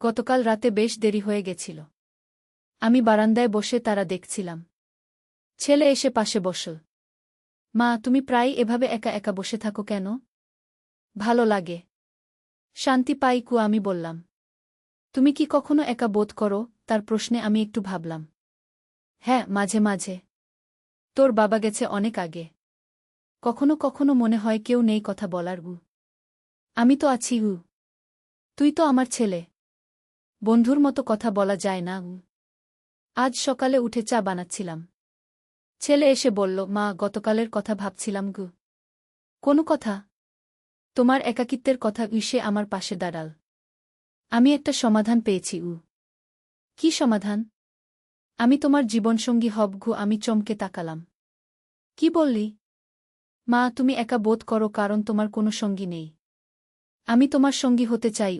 গতকাল রাতে বেশ দেরি হয়ে গেছিল। আমি বারান্দায় বসে তারা দেখছিলাম। ছেলে এসে পাশে বসল। মা, তুমি প্রায় এভাবে একা একা বসে থাকো কেন? ভালো লাগে। শান্তি পাই আমি বললাম। তুমি কি কখনো একা বোধ করো? তার প্রশ্নে আমি একটু ভাবলাম। হ্যাঁ, মাঝে মাঝে। তোর বাবা গেছে অনেক আগে। কখনো কখনো মনে হয় কেউ নেই কথা বলার। আমি তো আছি। তুই তো আমার ছেলে। বন্ধুর মতো কথা বলা যায় না? আজ সকালে উঠে চা বানাচ্ছিলাম। ছেলে এসে বলল, মা, গতকালের কথা ভাবছিলাম। কোনো কথা? তোমার একাকিত্বের কথা। সে আমার পাশে দাঁড়াল। আমি একটা সমাধান পেয়েছি। কি সমাধান? আমি তোমার জীবনসঙ্গী হব। আমি চমকে তাকালাম। কি বললি? মা, তুমি একা বোধ করো কারণ তোমার কোনো সঙ্গী নেই। আমি তোমার সঙ্গী হতে চাই।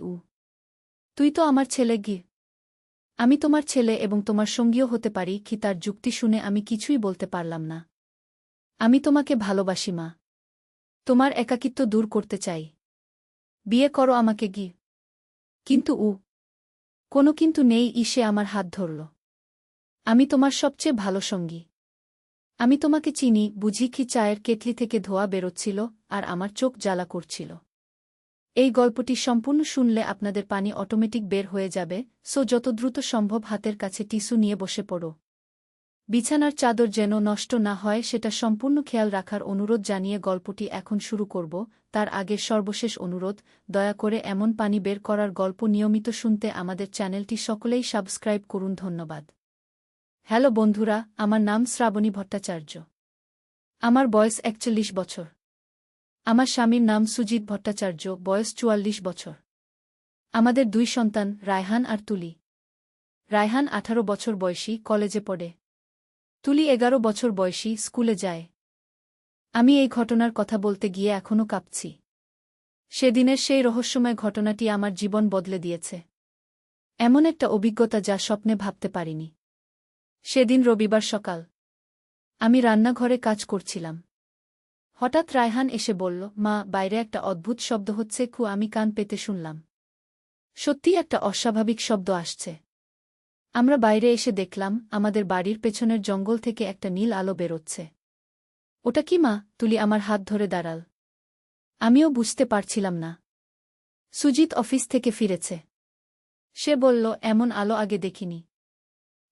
তুই তো আমার ছেলে। আমি তোমার ছেলে এবং তোমার সঙ্গীও হতে পারি। কি? তার যুক্তি শুনে আমি কিছুই বলতে পারলাম না। আমি তোমাকে ভালোবাসি মা। তোমার একাকিত্ব দূর করতে চাই। বিয়ে করো আমাকে। কিন্তু কোনো কিন্তু নেই। সে আমার হাত ধরল। আমি তোমার সবচেয়ে ভালো সঙ্গী। আমি তোমাকে চিনি, বুঝি। কি? চায়ের কেটলি থেকে ধোঁয়া বেরোচ্ছিল আর আমার চোখ জ্বালা করছিল। এই গল্পটি সম্পূর্ণ শুনলে আপনাদের পানি অটোমেটিক বের হয়ে যাবে, সো যত দ্রুত সম্ভব হাতের কাছে টিস্যু নিয়ে বসে পড়ো। বিছানার চাদর যেন নষ্ট না হয় সেটা সম্পূর্ণ খেয়াল রাখার অনুরোধ জানিয়ে গল্পটি এখন শুরু করব। তার আগে সর্বশেষ অনুরোধ, দয়া করে এমন পানি বের করার গল্প নিয়মিত শুনতে আমাদের চ্যানেলটি সকলেই সাবস্ক্রাইব করুন। ধন্যবাদ। হ্যালো বন্ধুরা, আমার নাম শ্রাবণী ভট্টাচার্য। আমার বয়স ৪১ বছর। আমার স্বামীর নাম সুজিত ভট্টাচার্য, বয়স ৪৪ বছর। আমাদের ২ সন্তান, রায়হান আর তুলি। রায়হান ১৮ বছর বয়সী, কলেজে পড়ে। তুলি ১১ বছর বয়সী, স্কুলে যায়। আমি এই ঘটনার কথা বলতে গিয়ে এখনও কাঁপছি। সেদিনের সেই রহস্যময় ঘটনাটি আমার জীবন বদলে দিয়েছে। এমন একটা অভিজ্ঞতা যা স্বপ্নে ভাবতে পারিনি। সেদিন রবিবার সকাল। আমি রান্নাঘরে কাজ করছিলাম। হঠাৎ রায়হান এসে বলল, মা, বাইরে একটা অদ্ভুত শব্দ হচ্ছে। আমি কান পেতে শুনলাম। সত্যিই একটা অস্বাভাবিক শব্দ আসছে। আমরা বাইরে এসে দেখলাম আমাদের বাড়ির পেছনের জঙ্গল থেকে একটা নীল আলো বেরোচ্ছে। ওটা কি মা? তুলি আমার হাত ধরে দাঁড়াল। আমিও বুঝতে পারছিলাম না। সুজিত অফিস থেকে ফিরেছে। সে বলল, এমন আলো আগে দেখিনি।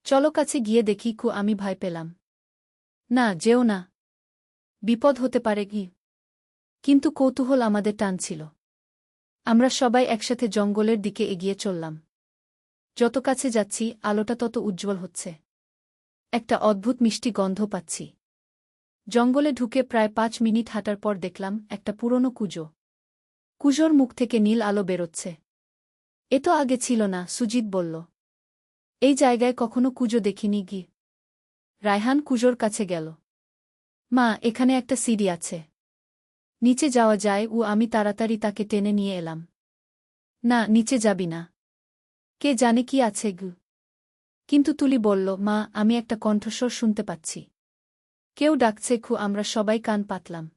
চলো কাছে গিয়ে দেখি। আমি ভয় পেলাম। না, যেও না। বিপদ হতে পারে। কিন্তু কৌতূহল আমাদের টানছিল। আমরা সবাই একসাথে জঙ্গলের দিকে এগিয়ে চললাম। যত কাছে যাচ্ছি আলোটা তত উজ্জ্বল হচ্ছে। একটা অদ্ভুত মিষ্টি গন্ধ পাচ্ছি। জঙ্গলে ঢুকে প্রায় ৫ মিনিট হাঁটার পর দেখলাম একটা পুরনো কুজো। কুজোর মুখ থেকে নীল আলো বেরোচ্ছে। এ তো আগে ছিল না, সুজিত বলল। এই জায়গায় কখনো কুজো দেখিনি। রায়হান কুজোর কাছে গেল। মা, এখানে একটা সিঁড়ি আছে। নিচে যাওয়া যায়। আমি তাড়াতাড়ি তাকে টেনে নিয়ে এলাম। না, নিচে যাবি না। কে জানে কি আছে। কিন্তু তুলি বলল, মা, আমি একটা কণ্ঠস্বর শুনতে পাচ্ছি। কেউ ডাকছে। আমরা সবাই কান পাতলাম।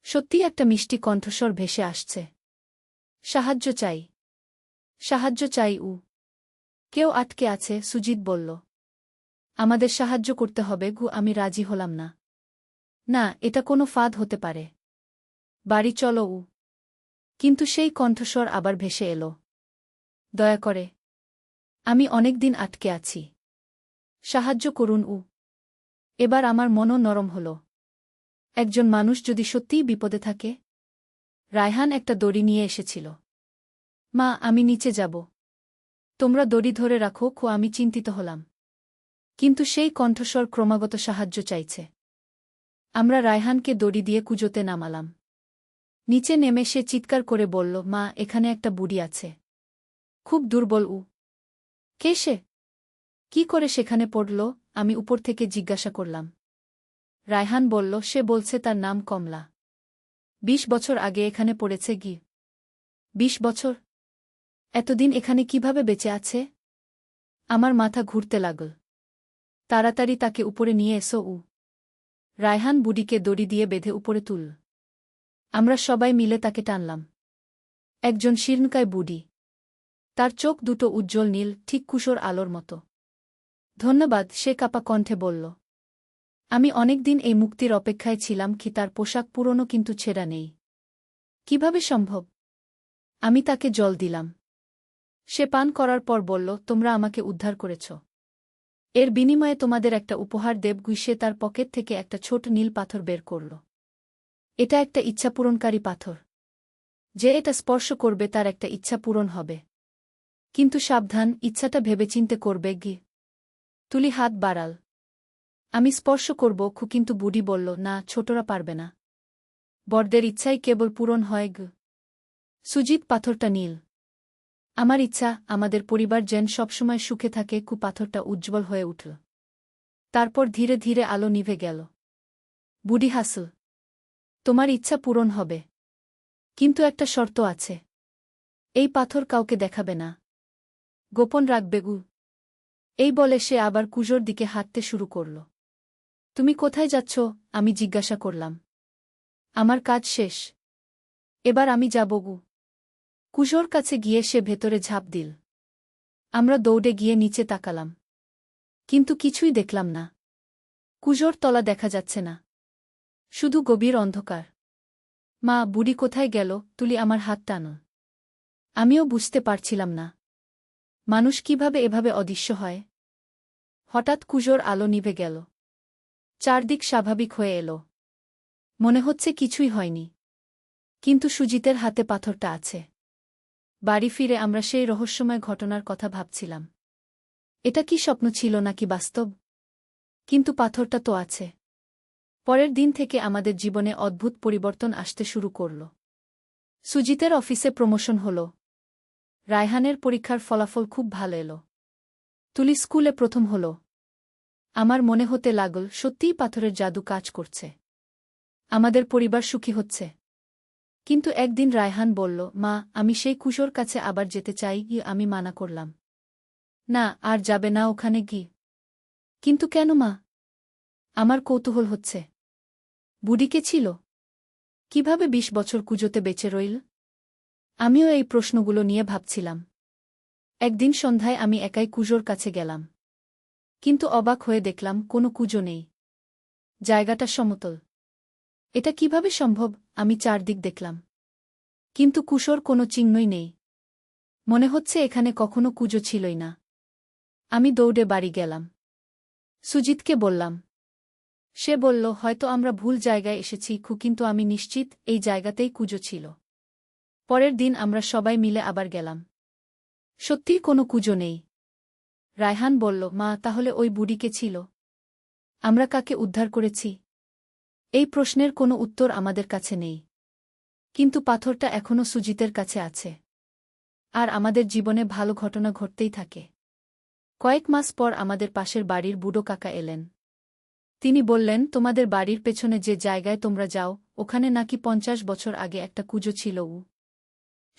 সত্যিই একটা মিষ্টি কণ্ঠস্বর ভেসে আসছে। সাহায্য চাই। সাহায্য চাই। কেউ আটকে আছে, সুজিত বলল। আমাদের সাহায্য করতে হবে। আমি রাজি হলাম না। না, এটা কোনো ফাঁদ হতে পারে। বাড়ি চলো। কিন্তু সেই কণ্ঠস্বর আবার ভেসে এলো। দয়া করে। আমি অনেক দিন আটকে আছি। সাহায্য করুন। এবার আমার মনও নরম হল। একজন মানুষ যদি সত্যিই বিপদে থাকে। রায়হান একটা দড়ি নিয়ে এসেছিল। মা, আমি নিচে যাব। তোমরা দড়ি ধরে রাখো। আমি চিন্তিত হলাম। কিন্তু সেই কণ্ঠস্বর ক্রমাগত সাহায্য চাইছে। আমরা রায়হানকে দড়ি দিয়ে কুজোতে নামালাম। নিচে নেমে সে চিৎকার করে বলল, মা, এখানে একটা বুড়ি আছে। খুব দুর্বল। কে সে? কি করে সেখানে পড়ল? আমি উপর থেকে জিজ্ঞাসা করলাম। রায়হান বলল, সে বলছে তার নাম কমলা। ২০ বছর আগে এখানে পড়েছে। ২০ বছর? এতদিন এখানে কিভাবে বেঁচে আছে? আমার মাথা ঘুরতে লাগল। তাড়াতাড়ি তাকে উপরে নিয়ে এসো। রায়হান বুড়িকে দড়ি দিয়ে বেঁধে উপরে তুল। আমরা সবাই মিলে তাকে টানলাম। একজন শীর্ণকায় বুড়ি। তার চোখ দুটো উজ্জ্বল নীল, ঠিক কুশোর আলোর মতো। ধন্যবাদ, সে কাপা কণ্ঠে বলল। আমি অনেকদিন এই মুক্তির অপেক্ষায় ছিলাম। কি তার পোশাক পুরনো কিন্তু ছেঁড়া নেই। কিভাবে সম্ভব? আমি তাকে জল দিলাম। সে পান করার পর বলল, তোমরা আমাকে উদ্ধার করেছ। এর বিনিময়ে তোমাদের একটা উপহার দেব। সে তার পকেট থেকে একটা ছোট নীল পাথর বের করল। এটা একটা ইচ্ছাপূরণকারী পাথর। যে এটা স্পর্শ করবে তার একটা ইচ্ছা পূরণ হবে। কিন্তু সাবধান, ইচ্ছাটা ভেবেচিন্তে করবে। তুলি হাত বাড়াল। আমি স্পর্শ করব। কিন্তু বুড়ি বলল, না, ছোটরা পারবে না। বড়দের ইচ্ছাই কেবল পূরণ হয়। সুজিত পাথরটা নীল। আমার ইচ্ছা আমাদের পরিবার যেন সবসময় সুখে থাকে। পাথরটা উজ্জ্বল হয়ে উঠল। তারপর ধীরে ধীরে আলো নিভে গেল। বুড়ি হাসল। তোমার ইচ্ছা পূরণ হবে, কিন্তু একটা শর্ত আছে। এই পাথর কাউকে দেখাবে না, গোপন রাখবে। এই বলে সে আবার কুজোর দিকে হাঁটতে শুরু করল। তুমি কোথায় যাচ্ছ? আমি জিজ্ঞাসা করলাম। আমার কাজ শেষ, এবার আমি যাব। কুজোর কাছে গিয়ে সে ভেতরে ঝাঁপ দিল। আমরা দৌড়ে গিয়ে নিচে তাকালাম, কিন্তু কিছুই দেখলাম না। কুজোর তলা দেখা যাচ্ছে না, শুধু গভীর অন্ধকার। মা, বুড়ি কোথায় গেল? তুলি আমার হাত টানল। আমিও বুঝতে পারছিলাম না মানুষ কিভাবে এভাবে অদৃশ্য হয়। হঠাৎ কুজোর আলো নিভে গেল। চারদিক স্বাভাবিক হয়ে এলো। মনে হচ্ছে কিছুই হয়নি, কিন্তু সুজিতের হাতে পাথরটা আছে। বাড়ি ফিরে আমরা সেই রহস্যময় ঘটনার কথা ভাবছিলাম। এটা কি স্বপ্ন ছিল নাকি বাস্তব? কিন্তু পাথরটা তো আছে। পরের দিন থেকে আমাদের জীবনে অদ্ভুত পরিবর্তন আসতে শুরু করল। সুজিতের অফিসে প্রমোশন হল। রায়হানের পরীক্ষার ফলাফল খুব ভালো এলো। তুলি স্কুলে প্রথম হল। আমার মনে হতে লাগল সত্যিই পাথরের জাদু কাজ করছে। আমাদের পরিবার সুখী হচ্ছে। কিন্তু একদিন রায়হান বলল, মা, আমি সেই কুশোর কাছে আবার যেতে চাই। আমি মানা করলাম। না, আর যাবে না ওখানে। কিন্তু কেন মা? আমার কৌতূহল হচ্ছে। বুড়িকে ছিল কিভাবে ২০ বছর কুজোতে বেঁচে রইল? আমিও এই প্রশ্নগুলো নিয়ে ভাবছিলাম। একদিন সন্ধ্যায় আমি একাই কুজোর কাছে গেলাম, কিন্তু অবাক হয়ে দেখলাম কোনো কুজো নেই। জায়গাটা সমতল। এটা কিভাবে সম্ভব? আমি চারদিক দেখলাম, কিন্তু কুশোর কোনো চিহ্নই নেই। মনে হচ্ছে এখানে কখনো কুজো ছিলই না। আমি দৌড়ে বাড়ি গেলাম। সুজিতকে বললাম। সে বলল, হয়তো আমরা ভুল জায়গায় এসেছি। কিন্তু আমি নিশ্চিত এই জায়গাতেই কুজো ছিল। পরের দিন আমরা সবাই মিলে আবার গেলাম। সত্যিই কোনো কুজো নেই। রায়হান বলল, মা, তাহলে ওই বুড়িকে ছিল? আমরা কাকে উদ্ধার করেছি? এই প্রশ্নের কোনো উত্তর আমাদের কাছে নেই। কিন্তু পাথরটা এখনও সুজিতের কাছে আছে। আর আমাদের জীবনে ভালো ঘটনা ঘটতেই থাকে। কয়েক মাস পর আমাদের পাশের বাড়ির বুড়ো কাকা এলেন। তিনি বললেন, তোমাদের বাড়ির পেছনে যে জায়গায় তোমরা যাও, ওখানে নাকি ৫০ বছর আগে একটা কুজো ছিল।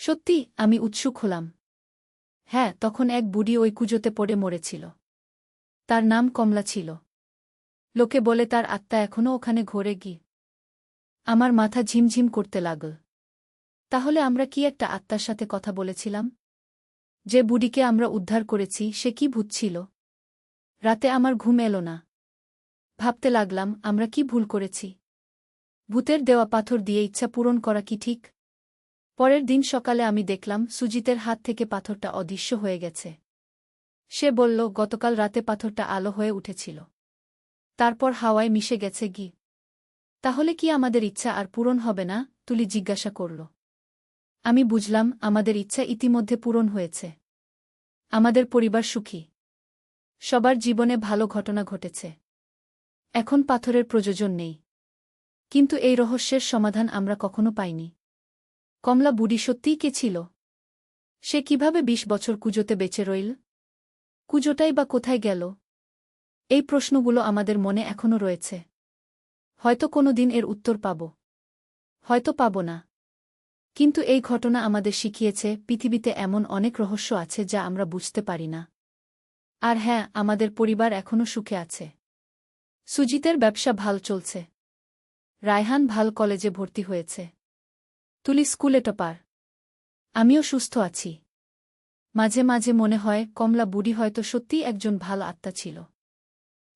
সত্যি? আমি উৎসুক হলাম। হ্যাঁ, তখন এক বুড়ি ওই কুজোতে পড়ে মরেছিল। তার নাম কমলা ছিল। লোকে বলে তার আত্মা এখনও ওখানে ঘোরে। আমার মাথা ঝিমঝিম করতে লাগল। তাহলে আমরা কি একটা আত্মার সাথে কথা বলেছিলাম? যে বুড়িকে আমরা উদ্ধার করেছি সে কি ভূত ছিল? রাতে আমার ঘুম এলো না। ভাবতে লাগলাম, আমরা কি ভুল করেছি? ভূতের দেওয়া পাথর দিয়ে ইচ্ছা পূরণ করা কি ঠিক? পরের দিন সকালে আমি দেখলাম সুজিতের হাত থেকে পাথরটা অদৃশ্য হয়ে গেছে। সে বলল, গতকাল রাতে পাথরটা আলো হয়ে উঠেছিল, তারপর হাওয়ায় মিশে গেছে। তাহলে কি আমাদের ইচ্ছা আর পূরণ হবে না? তুলি জিজ্ঞাসা করল। আমি বুঝলাম, আমাদের ইচ্ছা ইতিমধ্যে পূরণ হয়েছে। আমাদের পরিবার সুখী। সবার জীবনে ভালো ঘটনা ঘটেছে। এখন পাথরের প্রয়োজন নেই। কিন্তু এই রহস্যের সমাধান আমরা কখনো পাইনি। কমলা বুড়ি সত্যিই কে ছিল? সে কিভাবে ২০ বছর কুজোতে বেঁচে রইল? কুজোটাই বা কোথায় গেল? এই প্রশ্নগুলো আমাদের মনে এখনো রয়েছে। হয়তো কোনো দিন এর উত্তর পাব, হয়তো পাব না। কিন্তু এই ঘটনা আমাদের শিখিয়েছে, পৃথিবীতে এমন অনেক রহস্য আছে যা আমরা বুঝতে পারি না। আর হ্যাঁ, আমাদের পরিবার এখনো সুখে আছে। সুজিতের ব্যবসা ভালো চলছে। রায়হান ভালো কলেজে ভর্তি হয়েছে। তুলি স্কুলে টপার। আমিও সুস্থ আছি। মাঝে মাঝে মনে হয় কমলা বুড়ি হয়তো সত্যিই একজন ভালো আত্মা ছিল,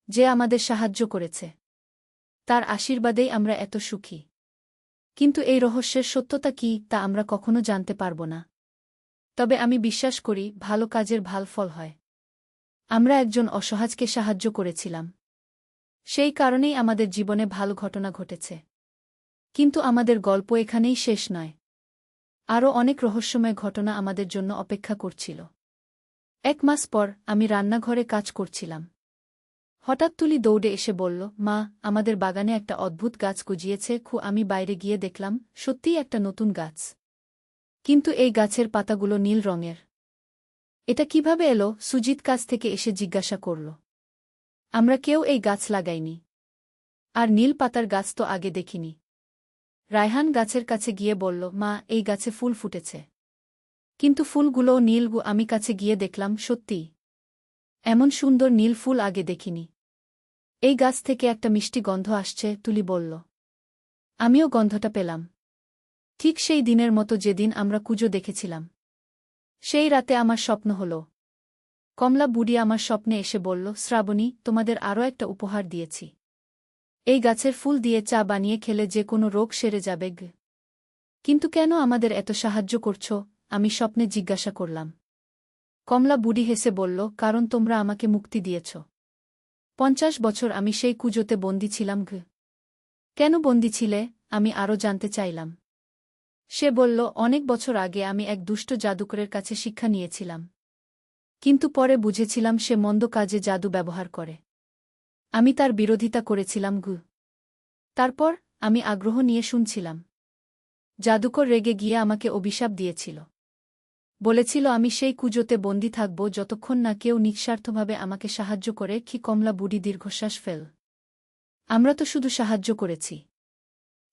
যে আমাদের সাহায্য করেছে। তার আশীর্বাদেই আমরা এত সুখী। কিন্তু এই রহস্যের সত্যতা কি তা আমরা কখনো জানতে পারব না। তবে আমি বিশ্বাস করি ভালো কাজের ভাল ফল হয়। আমরা একজন অসহায়কে সাহায্য করেছিলাম। সেই কারণেই আমাদের জীবনে ভালো ঘটনা ঘটেছে। কিন্তু আমাদের গল্প এখানেই শেষ নয়। আরও অনেক রহস্যময় ঘটনা আমাদের জন্য অপেক্ষা করছিল। 1 মাস পর আমি রান্নাঘরে কাজ করছিলাম। হঠাৎ তুলি দৌড়ে এসে বলল, মা, আমাদের বাগানে একটা অদ্ভুত গাছ গজিয়েছে। আমি বাইরে গিয়ে দেখলাম সত্যিই একটা নতুন গাছ। কিন্তু এই গাছের পাতাগুলো নীল রঙের। এটা কিভাবে এলো? সুজিত কাছ থেকে এসে জিজ্ঞাসা করল। আমরা কেউ এই গাছ লাগাইনি। আর নীল পাতার গাছ তো আগে দেখিনি। রায়হান গাছের কাছে গিয়ে বলল, মা, এই গাছে ফুল ফুটেছে। কিন্তু ফুলগুলোও নীল। আমি কাছে গিয়ে দেখলাম সত্যিই এমন সুন্দর নীল ফুল আগে দেখিনি। এই গাছ থেকে একটা মিষ্টি গন্ধ আসছে, তুলি বলল। আমিও গন্ধটা পেলাম। ঠিক সেই দিনের মতো যেদিন আমরা কুজো দেখেছিলাম। সেই রাতে আমার স্বপ্ন হল। কমলা বুড়ি আমার স্বপ্নে এসে বলল, শ্রাবণী, তোমাদের আরও একটা উপহার দিয়েছি। এই গাছের ফুল দিয়ে চা বানিয়ে খেলে যে কোনো রোগ সেরে যাবে। কিন্তু কেন আমাদের এত সাহায্য করছ? আমি স্বপ্নে জিজ্ঞাসা করলাম। কমলা বুড়ি হেসে বলল, কারণ তোমরা আমাকে মুক্তি দিয়েছ। 50 বছর আমি সেই কুজোতে বন্দী ছিলাম। কেন বন্দী ছিলে? আমি আরও জানতে চাইলাম। সে বলল, অনেক বছর আগে আমি এক দুষ্ট জাদুকরের কাছে শিক্ষা নিয়েছিলাম। কিন্তু পরে বুঝেছিলাম সে মন্দ কাজে জাদু ব্যবহার করে। আমি তার বিরোধিতা করেছিলাম। তারপর আমি আগ্রহ নিয়ে শুনছিলাম। জাদুকর রেগে গিয়ে আমাকে অভিশাপ দিয়েছিল। বলেছিল আমি সেই কুজোতে বন্দী থাকব যতক্ষণ না কেউ নিঃস্বার্থভাবে আমাকে সাহায্য করে। কমলা বুড়ি দীর্ঘশ্বাস ফেল। আমরা তো শুধু সাহায্য করেছি।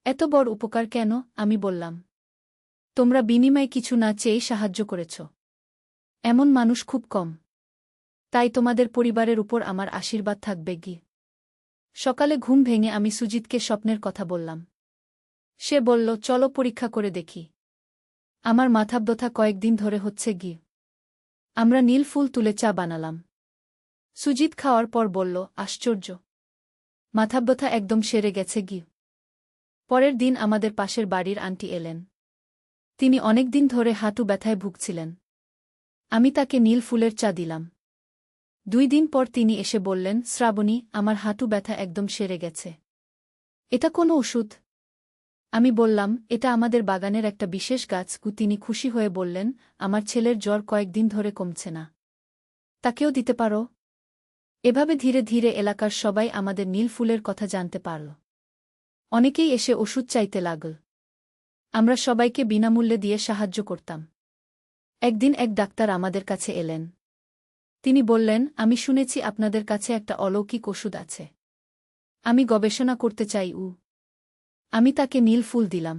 এত বড় উপকার কেন? আমি বললাম। তোমরা বিনিময়ে কিছু না চেয়েই সাহায্য করেছ। এমন মানুষ খুব কম। তাই তোমাদের পরিবারের উপর আমার আশীর্বাদ থাকবে। সকালে ঘুম ভেঙে আমি সুজিতকে স্বপ্নের কথা বললাম। সে বলল, চলো পরীক্ষা করে দেখি। আমার মাথাব্যথা কয়েকদিন ধরে হচ্ছে। আমরা নীল ফুল তুলে চা বানালাম। সুজিত খাওয়ার পর বলল, আশ্চর্য, মাথাব্যথা একদম সেরে গেছে। পরের দিন আমাদের পাশের বাড়ির আন্টি এলেন। তিনি অনেকদিন ধরে হাঁটু ব্যথায় ভুগছিলেন। আমি তাকে নীল ফুলের চা দিলাম। 2 দিন পর তিনি এসে বললেন, শ্রাবণী, আমার হাঁটু ব্যথা একদম সেরে গেছে। এটা কোনো ওষুধ? আমি বললাম, এটা আমাদের বাগানের একটা বিশেষ গাছ। তিনি খুশি হয়ে বললেন, আমার ছেলের জ্বর কয়েকদিন ধরে কমছে না। তাকেও দিতে পারো। এভাবে ধীরে ধীরে এলাকার সবাই আমাদের নীল ফুলের কথা জানতে পারল। অনেকেই এসে ওষুধ চাইতে লাগল। আমরা সবাইকে বিনামূল্যে দিয়ে সাহায্য করতাম। একদিন এক ডাক্তার আমাদের কাছে এলেন। তিনি বললেন, আমি শুনেছি আপনাদের কাছে একটা অলৌকিক ওষুধ আছে। আমি গবেষণা করতে চাই। আমি তাকে নীল ফুল দিলাম।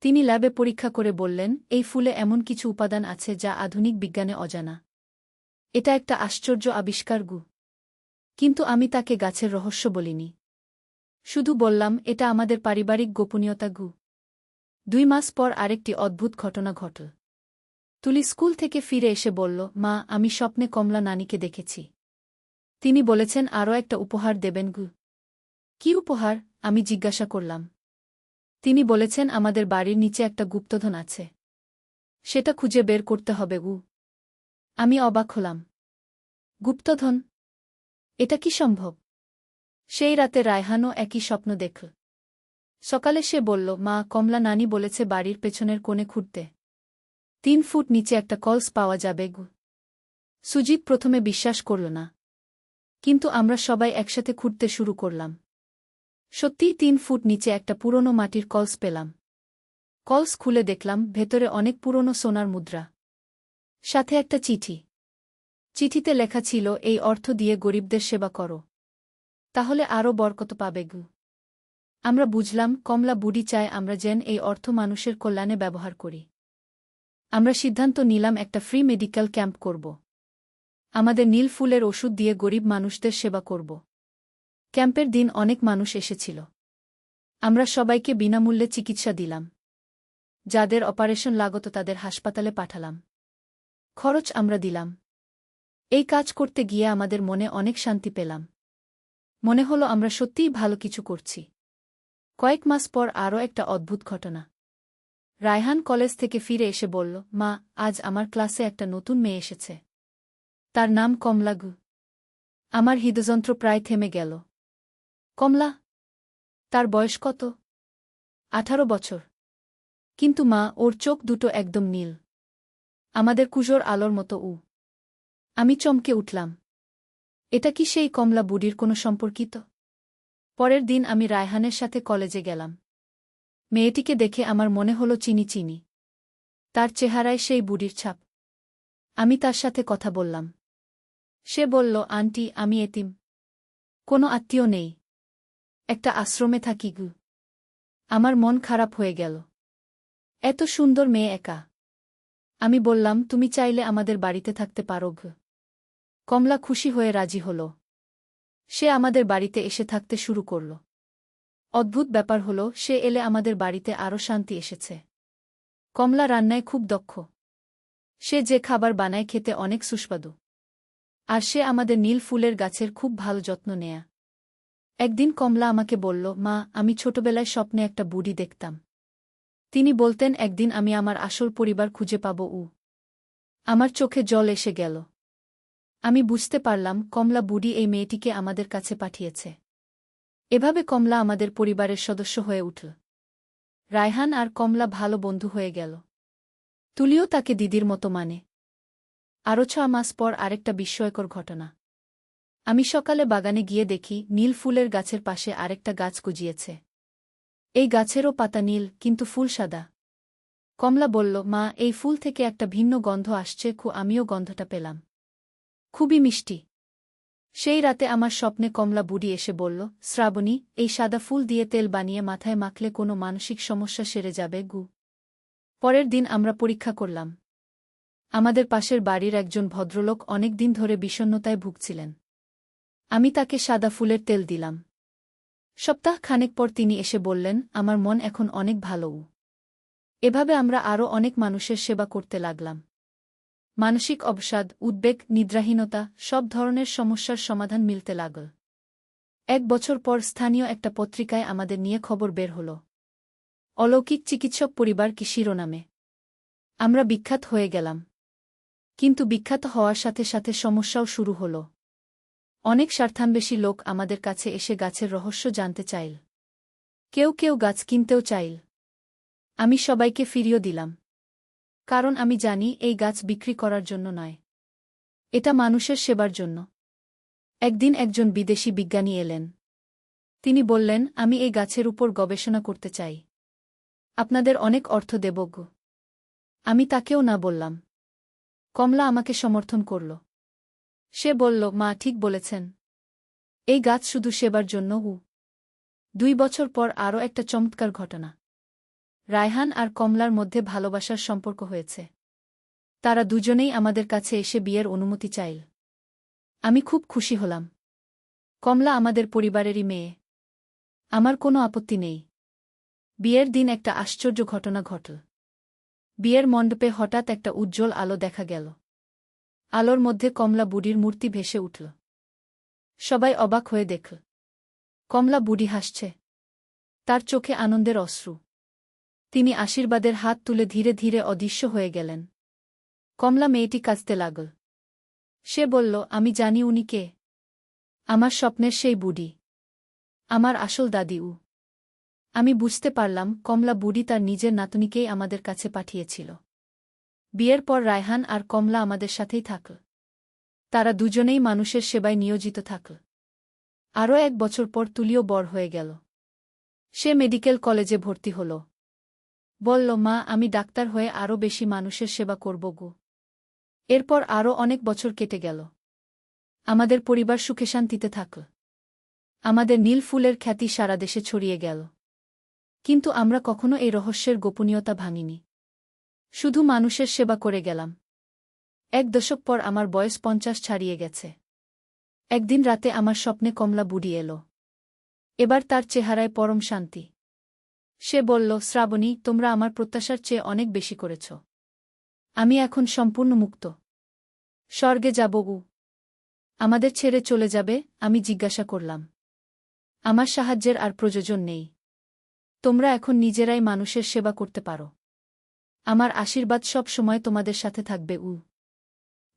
তিনি ল্যাবে পরীক্ষা করে বললেন, এই ফুলে এমন কিছু উপাদান আছে যা আধুনিক বিজ্ঞানে অজানা। এটা একটা আশ্চর্য আবিষ্কার। কিন্তু আমি তাকে গাছের রহস্য বলিনি। শুধু বললাম, এটা আমাদের পারিবারিক গোপনীয়তা। 2 মাস পর আরেকটি অদ্ভুত ঘটনা ঘটল। তুলি স্কুল থেকে ফিরে এসে বলল, মা, আমি স্বপ্নে কমলা নানিকে দেখেছি। তিনি বলেছেন আরও একটা উপহার দেবেন। কি উপহার? আমি জিজ্ঞাসা করলাম। তিনি বলেছেন আমাদের বাড়ির নিচে একটা গুপ্তধন আছে। সেটা খুঁজে বের করতে হবে। আমি অবাক হলাম। গুপ্তধন? এটা কি সম্ভব? সেই রাতে রায়হানও একই স্বপ্ন দেখল। সকালে সে বলল, মা, কমলা নানি বলেছে বাড়ির পেছনের কোণে খুঁড়তে 3 ফুট নিচে একটা কলস পাওয়া যাবে। সুজিত প্রথমে বিশ্বাস করল না। কিন্তু আমরা সবাই একসাথে খুঁড়তে শুরু করলাম। সত্যিই 3 ফুট নিচে একটা পুরনো মাটির কলস পেলাম। কলস খুলে দেখলাম ভেতরে অনেক পুরনো সোনার মুদ্রা। সাথে একটা চিঠি। চিঠিতে লেখা ছিল, এই অর্থ দিয়ে গরিবদের সেবা করো, তাহলে আরও বরকত পাবে। আমরা বুঝলাম কমলা বুড়ি চায় আমরা যেন এই অর্থ মানুষের কল্যাণে ব্যবহার করি। আমরা সিদ্ধান্ত নিলাম একটা ফ্রি মেডিকেল ক্যাম্প করব। আমাদের নীল ফুলের ওষুধ দিয়ে গরিব মানুষদের সেবা করব। ক্যাম্পের দিন অনেক মানুষ এসেছিল। আমরা সবাইকে বিনামূল্যে চিকিৎসা দিলাম। যাদের অপারেশন লাগত তাদের হাসপাতালে পাঠালাম। খরচ আমরা দিলাম। এই কাজ করতে গিয়ে আমাদের মনে অনেক শান্তি পেলাম। মনে হলো আমরা সত্যিই ভালো কিছু করছি। কয়েক মাস পর আরও একটা অদ্ভুত ঘটনা। রায়হান কলেজ থেকে ফিরে এসে বলল, মা, আজ আমার ক্লাসে একটা নতুন মেয়ে এসেছে। তার নাম কমলা গু। আমার হৃদযন্ত্র প্রায় থেমে গেল। কমলা? তার বয়স কত? 18 বছর। কিন্তু মা, ওর চোখ দুটো একদম নীল, আমাদের কুজোর আলোর মতো। আমি চমকে উঠলাম। এটা কি সেই কমলা বুড়ির কোনো সম্পর্কিত? পরের দিন আমি রায়হানের সাথে কলেজে গেলাম। মেয়েটিকে দেখে আমার মনে হলো চিনি চিনি। তার চেহারায় সেই বুড়ির ছাপ। আমি তার সাথে কথা বললাম। সে বলল, আন্টি, আমি এতিম। কোনো আত্মীয় নেই। একটা আশ্রমে থাকি গু। আমার মন খারাপ হয়ে গেল। এত সুন্দর মেয়ে একা। আমি বললাম, তুমি চাইলে আমাদের বাড়িতে থাকতে পারো গু। কমলা খুশি হয়ে রাজি হল। সে আমাদের বাড়িতে এসে থাকতে শুরু করল। অদ্ভুত ব্যাপার হলো, সে এলে আমাদের বাড়িতে আরও শান্তি এসেছে। কমলা রান্নায় খুব দক্ষ। সে যে খাবার বানায় খেতে অনেক সুস্বাদু। আর সে আমাদের নীল ফুলের গাছের খুব ভালো যত্ন নেয়া। একদিন কমলা আমাকে বলল, মা, আমি ছোটবেলায় স্বপ্নে একটা বুড়ি দেখতাম। তিনি বলতেন একদিন আমি আমার আসল পরিবার খুঁজে পাব। আমার চোখে জল এসে গেল। আমি বুঝতে পারলাম কমলা বুড়ি এই মেয়েটিকে আমাদের কাছে পাঠিয়েছে। এভাবে কমলা আমাদের পরিবারের সদস্য হয়ে উঠল। রায়হান আর কমলা ভালো বন্ধু হয়ে গেল। তুলিও তাকে দিদির মতো মানে। আরও 6 মাস পর আরেকটা বিস্ময়কর ঘটনা। আমি সকালে বাগানে গিয়ে দেখি নীল ফুলের গাছের পাশে আরেকটা গাছ গজিয়েছে। এই গাছেরও পাতা নীল, কিন্তু ফুল সাদা। কমলা বলল, মা, এই ফুল থেকে একটা ভিন্ন গন্ধ আসছে। আমিও গন্ধটা পেলাম। খুবই মিষ্টি। সেই রাতে আমার স্বপ্নে কমলা বুড়ি এসে বলল, শ্রাবণী, এই সাদা ফুল দিয়ে তেল বানিয়ে মাথায় মাখলে কোনো মানসিক সমস্যা সেরে যাবে গু। পরের দিন আমরা পরীক্ষা করলাম। আমাদের পাশের বাড়ির একজন ভদ্রলোক অনেক দিন ধরে বিষণ্ণতায় ভুগছিলেন। আমি তাকে সাদা ফুলের তেল দিলাম। সপ্তাহ খানেক পর তিনি এসে বললেন, আমার মন এখন অনেক ভালো। এভাবে আমরা আরও অনেক মানুষের সেবা করতে লাগলাম। মানসিক অবসাদ, উদ্বেগ, নিদ্রাহীনতা, সব ধরনের সমস্যার সমাধান মিলতে লাগল। 1 বছর পর স্থানীয় একটা পত্রিকায় আমাদের নিয়ে খবর বের হল। অলৌকিক চিকিৎসক পরিবার কি শিরোনামে। আমরা বিখ্যাত হয়ে গেলাম। কিন্তু বিখ্যাত হওয়ার সাথে সাথে সমস্যাও শুরু হল। অনেক স্বার্থান্বেষী লোক আমাদের কাছে এসে গাছের রহস্য জানতে চাইল। কেউ কেউ গাছ কিনতেও চাইল। আমি সবাইকে ফিরিয়ে দিলাম। কারণ আমি জানি এই গাছ বিক্রি করার জন্য নয়। এটা মানুষের সেবার জন্য। একদিন একজন বিদেশি বিজ্ঞানী এলেন। তিনি বললেন, আমি এই গাছের উপর গবেষণা করতে চাই। আপনাদের অনেক অর্থ দেব গো। আমি তাকেও না বললাম। কমলা আমাকে সমর্থন করল। সে বলল, মা ঠিক বলেছেন। এই গাছ শুধু সেবার জন্য। 2 বছর পর আরও একটা চমৎকার ঘটনা। রায়হান আর কমলার মধ্যে ভালোবাসার সম্পর্ক হয়েছে। তারা দুজনেই আমাদের কাছে এসে বিয়ের অনুমতি চাইল। আমি খুব খুশি হলাম। কমলা আমাদের পরিবারেরই মেয়ে। আমার কোনো আপত্তি নেই। বিয়ের দিন একটা আশ্চর্য ঘটনা ঘটল। বিয়ের মণ্ডপে হঠাৎ একটা উজ্জ্বল আলো দেখা গেল। আলোর মধ্যে কমলা বুড়ির মূর্তি ভেসে উঠল। সবাই অবাক হয়ে দেখল। কমলা বুড়ি হাসছে। তার চোখে আনন্দের অশ্রু। তিনি আশীর্বাদের হাত তুলে ধীরে ধীরে অদৃশ্য হয়ে গেলেন। কমলা মেয়েটি কাঁদতে লাগল। সে বলল, আমি জানি উনি কে। আমার স্বপ্নের সেই বুড়ি। আমার আসল দাদি। আমি বুঝতে পারলাম কমলা বুড়ি তার নিজের নাতনিকেই আমাদের কাছে পাঠিয়েছিল। বিয়ের পর রায়হান আর কমলা আমাদের সাথেই থাকল। তারা দুজনেই মানুষের সেবায় নিয়োজিত থাকল। আরও 1 বছর পর তুলিও বড় হয়ে গেল। সে মেডিকেল কলেজে ভর্তি হল। বলল, মা, আমি ডাক্তার হয়ে আরও বেশি মানুষের সেবা করব গো। এরপর আরও অনেক বছর কেটে গেল। আমাদের পরিবার সুখে শান্তিতে থাকল। আমাদের নীল ফুলের খ্যাতি সারা দেশে ছড়িয়ে গেল। কিন্তু আমরা কখনো এই রহস্যের গোপনীয়তা ভাঙিনি। শুধু মানুষের সেবা করে গেলাম। 1 দশক পর আমার বয়স 50 ছাড়িয়ে গেছে। একদিন রাতে আমার স্বপ্নে কমলা বুড়ি এলো। এবার তার চেহারায় পরম শান্তি। সে বলল, শ্রাবণী, তোমরা আমার প্রত্যাশার চেয়ে অনেক বেশি করেছ। আমি এখন সম্পূর্ণ মুক্ত। স্বর্গে যাব উ। আমাদের ছেড়ে চলে যাবে? আমি জিজ্ঞাসা করলাম। আমার সাহায্যের আর প্রয়োজন নেই। তোমরা এখন নিজেরাই মানুষের সেবা করতে পারো। আমার আশীর্বাদ সব সময় তোমাদের সাথে থাকবে উ।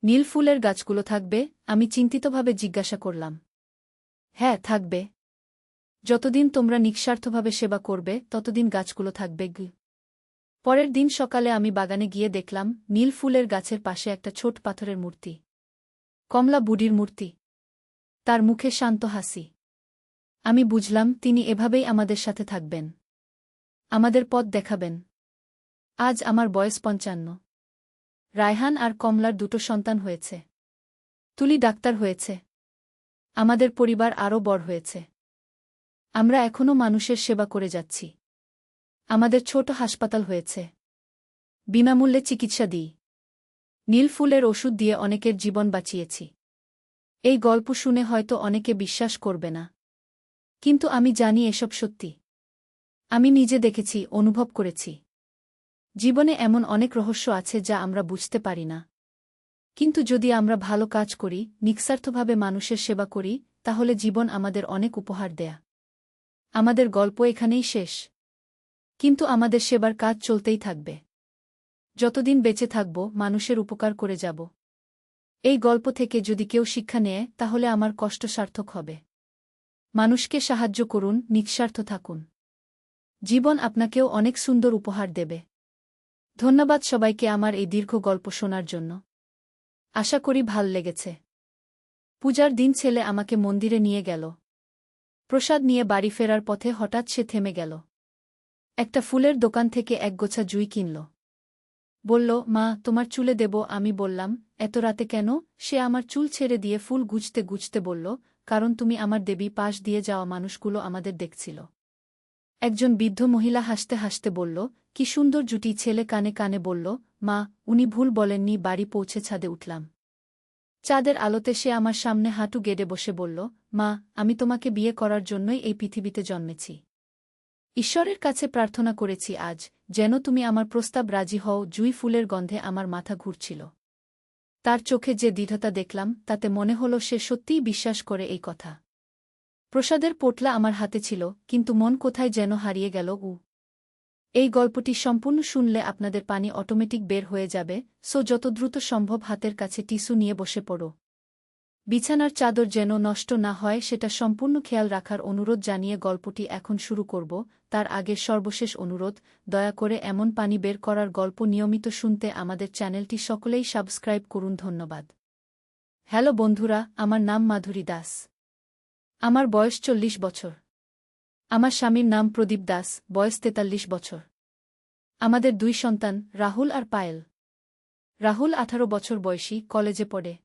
নীল ফুলের গাছগুলো থাকবে? আমি চিন্তিতভাবে জিজ্ঞাসা করলাম। হ্যাঁ, থাকবে। যতদিন তোমরা নিঃস্বার্থভাবে সেবা করবে ততদিন গাছগুলো থাকবে গ। পরের দিন সকালে আমি বাগানে গিয়ে দেখলাম নীল ফুলের গাছের পাশে একটা ছোট পাথরের মূর্তি। কমলা বুড়ির মূর্তি। তার মুখে শান্ত হাসি। আমি বুঝলাম তিনি এভাবেই আমাদের সাথে থাকবেন। আমাদের পথ দেখাবেন। আজ আমার বয়স ৫৫। রায়হান আর কমলার দুটো সন্তান হয়েছে। তুলি ডাক্তার হয়েছে। আমাদের পরিবার আরও বড় হয়েছে। আমরা এখনও মানুষের সেবা করে যাচ্ছি। আমাদের ছোট হাসপাতাল হয়েছে। বিনামূল্যে চিকিৎসা দিই। নীল ফুলের ওষুধ দিয়ে অনেকের জীবন বাঁচিয়েছি। এই গল্প শুনে হয়তো অনেকে বিশ্বাস করবে না। কিন্তু আমি জানি এসব সত্যি। আমি নিজে দেখেছি, অনুভব করেছি। জীবনে এমন অনেক রহস্য আছে যা আমরা বুঝতে পারি না। কিন্তু যদি আমরা ভালো কাজ করি, নিঃস্বার্থভাবে মানুষের সেবা করি, তাহলে জীবন আমাদের অনেক উপহার দেয়া। আমাদের গল্প এখানেই শেষ। কিন্তু আমাদের সেবার কাজ চলতেই থাকবে। যতদিন বেঁচে থাকব, মানুষের উপকার করে যাব। এই গল্প থেকে যদি কেউ শিক্ষা নেয়, তাহলে আমার কষ্ট সার্থক হবে। মানুষকে সাহায্য করুন, নিঃস্বার্থ থাকুন। জীবন আপনাকেও অনেক সুন্দর উপহার দেবে। ধন্যবাদ সবাইকে আমার এই দীর্ঘ গল্প শোনার জন্য। আশা করি ভাল লেগেছে। পূজার দিন ছেলে আমাকে মন্দিরে নিয়ে গেল। প্রসাদ নিয়ে বাড়ি ফেরার পথে হঠাৎ সে থেমে গেল। একটা ফুলের দোকান থেকে একগোছা জুঁই কিনল। বলল, মা, তোমার চুলে দেব। আমি বললাম, এত রাতে কেন? সে আমার চুল ছেড়ে দিয়ে ফুল গুছতে গুছতে বলল, কারণ তুমি আমার দেবী। পাশ দিয়ে যাওয়া মানুষগুলো আমাদের দেখছিল। একজন বৃদ্ধ মহিলা হাসতে হাসতে বলল, কি সুন্দর জুটি। ছেলে কানে কানে বলল, মা, উনি ভুল বলেননি। বাড়ি পৌঁছে ছাদে উঠলাম। চাঁদের আলোতে সে আমার সামনে হাঁটু গেড়ে বসে বলল, মা, আমি তোমাকে বিয়ে করার জন্যই এই পৃথিবীতে জন্মেছি। ঈশ্বরের কাছে প্রার্থনা করেছি আজ, যেন তুমি আমার প্রস্তাব রাজি হও। জুঁই ফুলের গন্ধে আমার মাথা ঘুরছিল। তার চোখে যে দৃঢ়তা দেখলাম, তাতে মনে হল সে সত্যিই বিশ্বাস করে এই কথা। প্রসাদের পোটলা আমার হাতে ছিল, কিন্তু মন কোথায় যেন হারিয়ে গেল উ। এই গল্পটি সম্পূর্ণ শুনলে আপনাদের পানি অটোমেটিক বের হয়ে যাবে, সো যত দ্রুত সম্ভব হাতের কাছে টিস্যু নিয়ে বসে পড়ো। বিছানার চাদর যেন নষ্ট না হয় সেটা সম্পূর্ণ খেয়াল রাখার অনুরোধ জানিয়ে গল্পটি এখন শুরু করব। তার আগে সর্বশেষ অনুরোধ, দয়া করে এমন পানি বের করার গল্প নিয়মিত শুনতে আমাদের চ্যানেলটি সকলেই সাবস্ক্রাইব করুন। ধন্যবাদ। হ্যালো বন্ধুরা, আমার নাম মাধুরী দাস। আমার বয়স ৪০ বছর। আমার স্বামীর নাম প্রদীপ দাস, বয়স ৪৩ বছর। আমাদের ২ সন্তান, রাহুল আর পায়েল। রাহুল ১৮ বছর বয়সী, কলেজে পড়ে।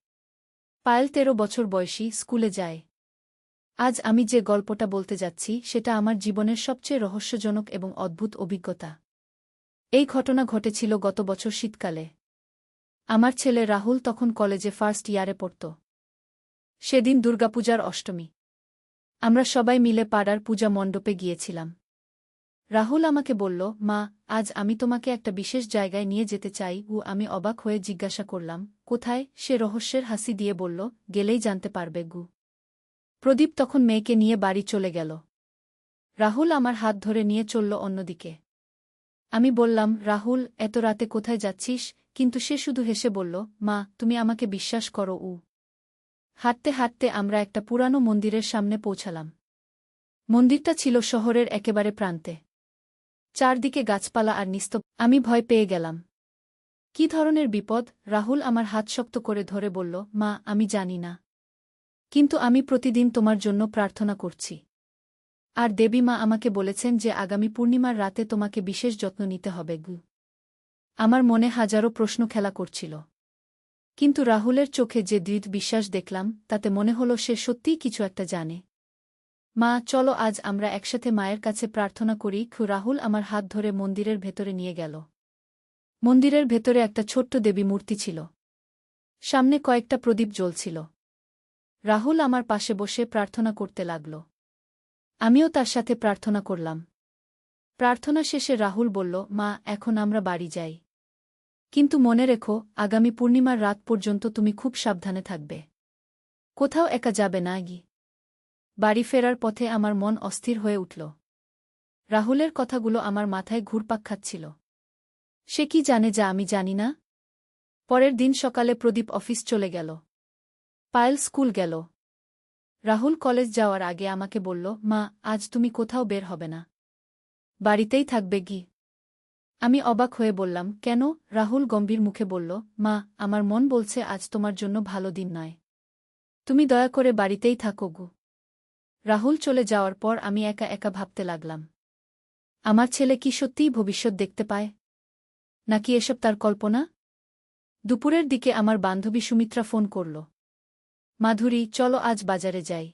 পায়েল ১৩ বছর বয়সী, স্কুলে যায়। আজ আমি যে গল্পটা বলতে যাচ্ছি সেটা আমার জীবনের সবচেয়ে রহস্যজনক এবং অদ্ভুত অভিজ্ঞতা। এই ঘটনা ঘটেছিল গত বছর শীতকালে। আমার ছেলে রাহুল তখন কলেজে ফার্স্ট ইয়ারে পড়ত। সেদিন দুর্গাপূজার অষ্টমী। আমরা সবাই মিলে পাড়ার পূজা মণ্ডপে গিয়েছিলাম। রাহুল আমাকে বলল, মা, আজ আমি তোমাকে একটা বিশেষ জায়গায় নিয়ে যেতে চাই। আমি অবাক হয়ে জিজ্ঞাসা করলাম, কোথায়? সে রহস্যের হাসি দিয়ে বলল, গেলেই জানতে পারবে গু। প্রদীপ তখন মেয়েকে নিয়ে বাড়ি চলে গেল। রাহুল আমার হাত ধরে নিয়ে চলল অন্যদিকে। আমি বললাম, রাহুল, এত রাতে কোথায় যাচ্ছিস? কিন্তু সে শুধু হেসে বলল, মা, তুমি আমাকে বিশ্বাস করো। হাঁটতে হাঁটতে আমরা একটা পুরানো মন্দিরের সামনে পৌঁছালাম। মন্দিরটা ছিল শহরের একেবারে প্রান্তে। চারদিকে গাছপালা আর নিস্তব্ধ। আমি ভয় পেয়ে গেলাম। কি ধরনের বিপদ? রাহুল আমার হাত শক্ত করে ধরে বলল, মা, আমি জানি না। কিন্তু আমি প্রতিদিন তোমার জন্য প্রার্থনা করছি। আর দেবী মা আমাকে বলেছেন যে আগামী পূর্ণিমার রাতে তোমাকে বিশেষ যত্ন নিতে হবে গু। আমার মনে হাজারো প্রশ্ন খেলা করছিল। কিন্তু রাহুলের চোখে যে দৃঢ় বিশ্বাস দেখলাম, তাতে মনে হল সে সত্যিই কিছু একটা জানে। মা, চলো আজ আমরা একসাথে মায়ের কাছে প্রার্থনা করি। রাহুল আমার হাত ধরে মন্দিরের ভেতরে নিয়ে গেল। মন্দিরের ভেতরে একটা ছোট্ট দেবী মূর্তি ছিল। সামনে কয়েকটা প্রদীপ জ্বলছিল। রাহুল আমার পাশে বসে প্রার্থনা করতে লাগল। আমিও তার সাথে প্রার্থনা করলাম। প্রার্থনা শেষে রাহুল বলল, মা, এখন আমরা বাড়ি যাই। কিন্তু মনে রেখো, আগামী পূর্ণিমার রাত পর্যন্ত তুমি খুব সাবধানে থাকবে। কোথাও একা যাবে না গি। বাড়ি ফেরার পথে আমার মন অস্থির হয়ে উঠল। রাহুলের কথাগুলো আমার মাথায় ঘুরপাক খাচ্ছিল। সে কি জানে যা আমি জানি না? পরের দিন সকালে প্রদীপ অফিস চলে গেল। পায়েল স্কুল গেল। রাহুল কলেজ যাওয়ার আগে আমাকে বলল, মা, আজ তুমি কোথাও বের হবে না, বাড়িতেই থাকবে গি। আমি অবাক হয়ে বললাম, কেন? রাহুল গম্ভীর মুখে বলল, মা, আমার মন বলছে আজ তোমার জন্য ভালো দিন নয়। তুমি দয়া করে বাড়িতেই থাকো গু। রাহুল চলে যাওয়ার পর আমি একা একা ভাবতে লাগলাম, আমার ছেলে কি সত্যিই ভবিষ্যৎ দেখতে পায়, নাকি এসব তার কল্পনা? দুপুরের দিকে আমার বান্ধবী সুমিত্রা ফোন করল। মাধুরী, চলো আজ বাজারে যাই।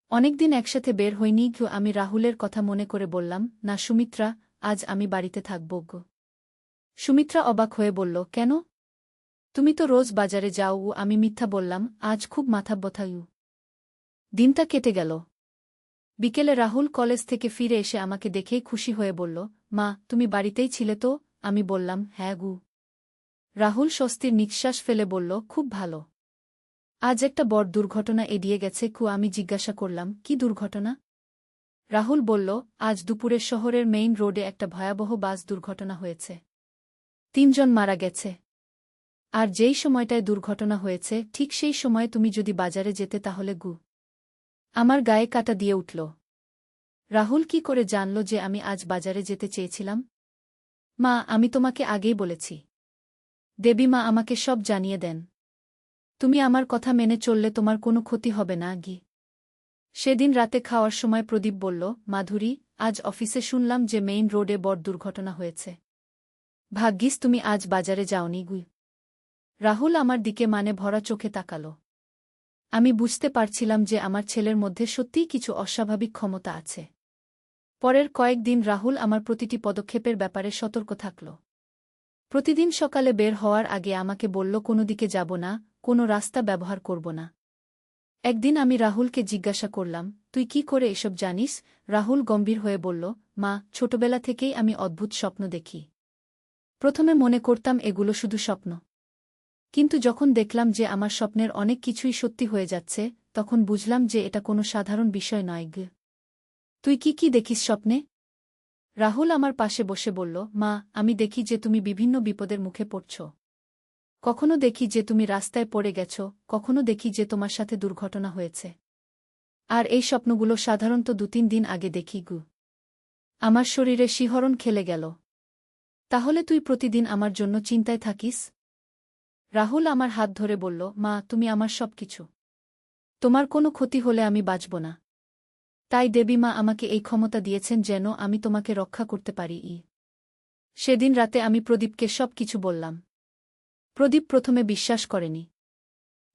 অনেকদিন একসাথে বের হইনি গো। আমি রাহুলের কথা মনে করে বললাম, না সুমিত্রা, আজ আমি বাড়িতে থাকব গো। সুমিত্রা অবাক হয়ে বলল, কেন? তুমি তো রোজ বাজারে যাও। আমি মিথ্যা বললাম, আজ খুব মাথা ব্যথা। দিনটা কেটে গেল। বিকেলে রাহুল কলেজ থেকে ফিরে এসে আমাকে দেখেই খুশি হয়ে বলল, মা, তুমি বাড়িতেই ছিলে তো? আমি বললাম, হ্যাঁ গু। রাহুল স্বস্তির নিঃশ্বাস ফেলে বলল, খুব ভালো। আজ একটা বড় দুর্ঘটনা এড়িয়ে গেছে কু। আমি জিজ্ঞাসা করলাম, কি দুর্ঘটনা? রাহুল বলল, আজ দুপুরে শহরের মেইন রোডে একটা ভয়াবহ বাস দুর্ঘটনা হয়েছে। ৩ জন মারা গেছে। আর যেই সময়টায় দুর্ঘটনা হয়েছে ঠিক সেই সময় তুমি যদি বাজারে যেতে তাহলে গু। আমার গায়ে কাঁটা দিয়ে উঠল। রাহুল কি করে জানল যে আমি আজ বাজারে যেতে চেয়েছিলাম? মা, আমি তোমাকে আগেই বলেছি। দেবী মা আমাকে সব জানিয়ে দেন। তুমি আমার কথা মেনে চললে তোমার কোনো ক্ষতি হবে না গি। সেদিন রাতে খাওয়ার সময় প্রদীপ বলল, মাধুরী, আজ অফিসে শুনলাম যে মেইন রোডে বড় দুর্ঘটনা হয়েছে। ভাগ্যিস তুমি আজ বাজারে যাওনি গু। রাহুল আমার দিকে মানে ভরা চোখে তাকাল। আমি বুঝতে পারছিলাম যে আমার ছেলের মধ্যে সত্যিই কিছু অস্বাভাবিক ক্ষমতা আছে। পরের কয়েকদিন রাহুল আমার প্রতিটি পদক্ষেপের ব্যাপারে সতর্ক থাকল। প্রতিদিন সকালে বের হওয়ার আগে আমাকে বলল, কোনো দিকে যাব না, কোনো রাস্তা ব্যবহার করব না। একদিন আমি রাহুলকে জিজ্ঞাসা করলাম, তুই কি করে এসব জানিস? রাহুল গম্ভীর হয়ে বলল, মা, ছোটবেলা থেকেই আমি অদ্ভুত স্বপ্ন দেখি। প্রথমে মনে করতাম এগুলো শুধু স্বপ্ন। কিন্তু যখন দেখলাম যে আমার স্বপ্নের অনেক কিছুই সত্যি হয়ে যাচ্ছে, তখন বুঝলাম যে এটা কোনো সাধারণ বিষয় নয় গ। তুই কি দেখিস স্বপ্নে? রাহুল আমার পাশে বসে বলল, মা, আমি দেখি যে তুমি বিভিন্ন বিপদের মুখে পড়ছ। কখনো দেখি যে তুমি রাস্তায় পড়ে গেছ, কখনো দেখি যে তোমার সাথে দুর্ঘটনা হয়েছে। আর এই স্বপ্নগুলো সাধারণত ২-৩ দিন আগে দেখি গু। আমার শরীরে শিহরণ খেলে গেল। তাহলে তুই প্রতিদিন আমার জন্য চিন্তায় থাকিস? রাহুল আমার হাত ধরে বলল, মা, তুমি আমার সবকিছু। তোমার কোনো ক্ষতি হলে আমি বাঁচব না। তাই দেবী মা আমাকে এই ক্ষমতা দিয়েছেন যেন আমি তোমাকে রক্ষা করতে পারি। সেদিন রাতে আমি প্রদীপকে সব কিছু বললাম। প্রদীপ প্রথমে বিশ্বাস করেনি।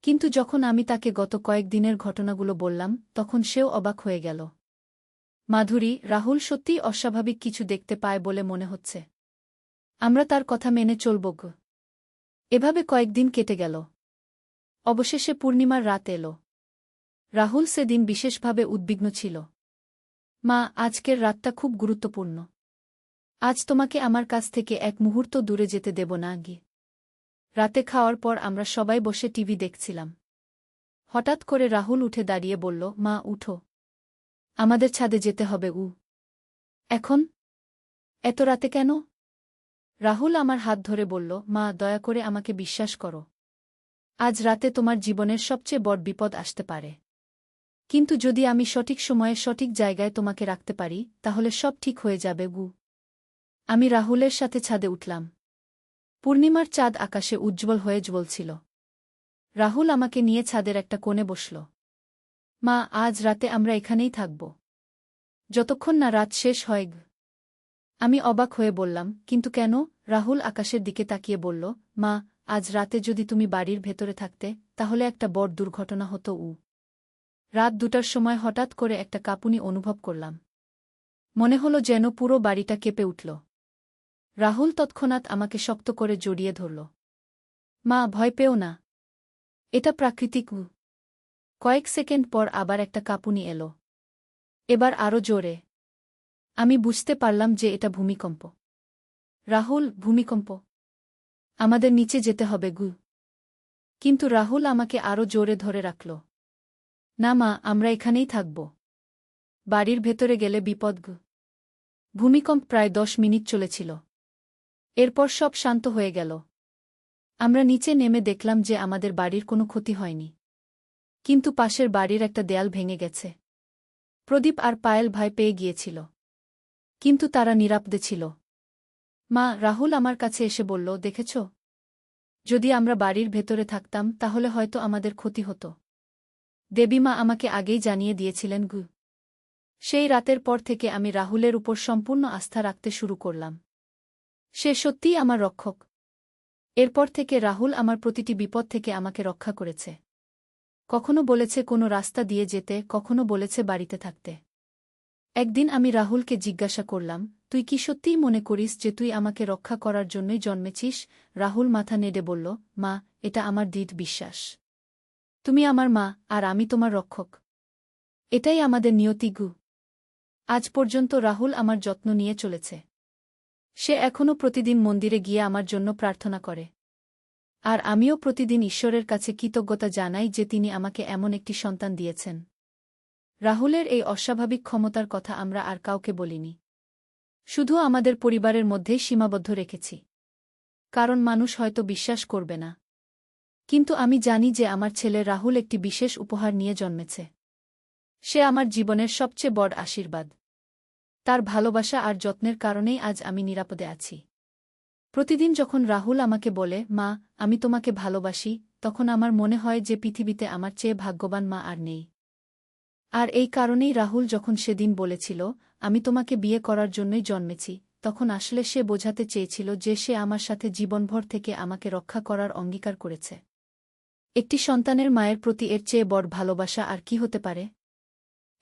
কিন্তু যখন আমি তাকে গত কয়েকদিনের ঘটনাগুলো বললাম, তখন সেও অবাক হয়ে গেল। মাধুরী, রাহুল সত্যিই অস্বাভাবিক কিছু দেখতে পায় বলে মনে হচ্ছে। আমরা তার কথা মেনে চলব গো। এভাবে কয়েকদিন কেটে গেল। অবশেষে পূর্ণিমার রাত এল। রাহুল সেদিন বিশেষভাবে উদ্বিগ্ন ছিল। মা, আজকের রাতটা খুব গুরুত্বপূর্ণ। আজ তোমাকে আমার কাছ থেকে এক মুহূর্ত দূরে যেতে দেব না গি। রাতে খাওয়ার পর আমরা সবাই বসে টিভি দেখছিলাম। হঠাৎ করে রাহুল উঠে দাঁড়িয়ে বলল, মা, উঠো। আমাদের ছাদে যেতে হবে। এখন? এত রাতে কেন? রাহুল আমার হাত ধরে বলল, মা, দয়া করে আমাকে বিশ্বাস করো। আজ রাতে তোমার জীবনের সবচেয়ে বড় বিপদ আসতে পারে। কিন্তু যদি আমি সঠিক সময়ে সঠিক জায়গায় তোমাকে রাখতে পারি, তাহলে সব ঠিক হয়ে যাবে গু। আমি রাহুলের সাথে ছাদে উঠলাম। পূর্ণিমার চাঁদ আকাশে উজ্জ্বল হয়ে জ্বলছিল। রাহুল আমাকে নিয়ে ছাদের একটা কোণে বসল। মা, আজ রাতে আমরা এখানেই থাকব, যতক্ষণ না রাত শেষ হয় গ। আমি অবাক হয়ে বললাম, কিন্তু কেন? রাহুল আকাশের দিকে তাকিয়ে বলল, মা, আজ রাতে যদি তুমি বাড়ির ভেতরে থাকতে, তাহলে একটা বড় দুর্ঘটনা হতো। রাত ২টার সময় হঠাৎ করে একটা কাঁপুনি অনুভব করলাম। মনে হলো যেন পুরো বাড়িটা কেঁপে উঠল। রাহুল তৎক্ষণাৎ আমাকে শক্ত করে জড়িয়ে ধরল। মা, ভয় পেও না। এটা প্রাকৃতিক। কয়েক সেকেন্ড পর আবার একটা কাঁপুনি এলো। এবার আরও জোরে। আমি বুঝতে পারলাম যে এটা ভূমিকম্প। রাহুল, ভূমিকম্প? আমাদের নিচে যেতে হবে গু। কিন্তু রাহুল আমাকে আরও জোরে ধরে রাখল। না মা, আমরা এখানেই থাকব। বাড়ির ভেতরে গেলে বিপদ গু। ভূমিকম্প প্রায় 10 মিনিট চলেছিল। এরপর সব শান্ত হয়ে গেল। আমরা নিচে নেমে দেখলাম যে আমাদের বাড়ির কোনো ক্ষতি হয়নি। কিন্তু পাশের বাড়ির একটা দেয়াল ভেঙে গেছে। প্রদীপ আর পায়েল ভয় পেয়ে গিয়েছিল। কিন্তু তারা নিরাপদে ছিল। মা, রাহুল আমার কাছে এসে বলল, দেখেছ? যদি আমরা বাড়ির ভেতরে থাকতাম তাহলে হয়তো আমাদের ক্ষতি হতো। দেবীমা আমাকে আগেই জানিয়ে দিয়েছিলেন গু। সেই রাতের পর থেকে আমি রাহুলের উপর সম্পূর্ণ আস্থা রাখতে শুরু করলাম। সে সত্যিই আমার রক্ষক। এরপর থেকে রাহুল আমার প্রতিটি বিপদ থেকে আমাকে রক্ষা করেছে। কখনো বলেছে কোনো রাস্তা দিয়ে যেতে, কখনো বলেছে বাড়িতে থাকতে। একদিন আমি রাহুলকে জিজ্ঞাসা করলাম, তুই কি সত্যিই মনে করিস যে তুই আমাকে রক্ষা করার জন্যই জন্মেছিস? রাহুল মাথা নেড়ে বলল, মা, এটা আমার দৃঢ় বিশ্বাস। তুমি আমার মা, আর আমি তোমার রক্ষক। এটাই আমাদের নিয়তি গু। আজ পর্যন্ত রাহুল আমার যত্ন নিয়ে চলেছে। সে এখনও প্রতিদিন মন্দিরে গিয়ে আমার জন্য প্রার্থনা করে। আর আমিও প্রতিদিন ঈশ্বরের কাছে কৃতজ্ঞতা জানাই যে তিনি আমাকে এমন একটি সন্তান দিয়েছেন। রাহুলের এই অস্বাভাবিক ক্ষমতার কথা আমরা আর কাউকে বলিনি। শুধু আমাদের পরিবারের মধ্যেই সীমাবদ্ধ রেখেছি। কারণ মানুষ হয়তো বিশ্বাস করবে না। কিন্তু আমি জানি যে আমার ছেলে রাহুল একটি বিশেষ উপহার নিয়ে জন্মেছে। সে আমার জীবনের সবচেয়ে বড় আশীর্বাদ। তার ভালোবাসা আর যত্নের কারণেই আজ আমি নিরাপদে আছি। প্রতিদিন যখন রাহুল আমাকে বলে, মা, আমি তোমাকে ভালোবাসি, তখন আমার মনে হয় যে পৃথিবীতে আমার চেয়ে ভাগ্যবান মা আর নেই। আর এই কারণেই রাহুল যখন সেদিন বলেছিল, আমি তোমাকে বিয়ে করার জন্যই জন্মেছি, তখন আসলে সে বোঝাতে চেয়েছিল যে সে আমার সাথে জীবনভর থেকে আমাকে রক্ষা করার অঙ্গীকার করেছে। একটি সন্তানের মায়ের প্রতি এর চেয়ে বড় ভালোবাসা আর কি হতে পারে?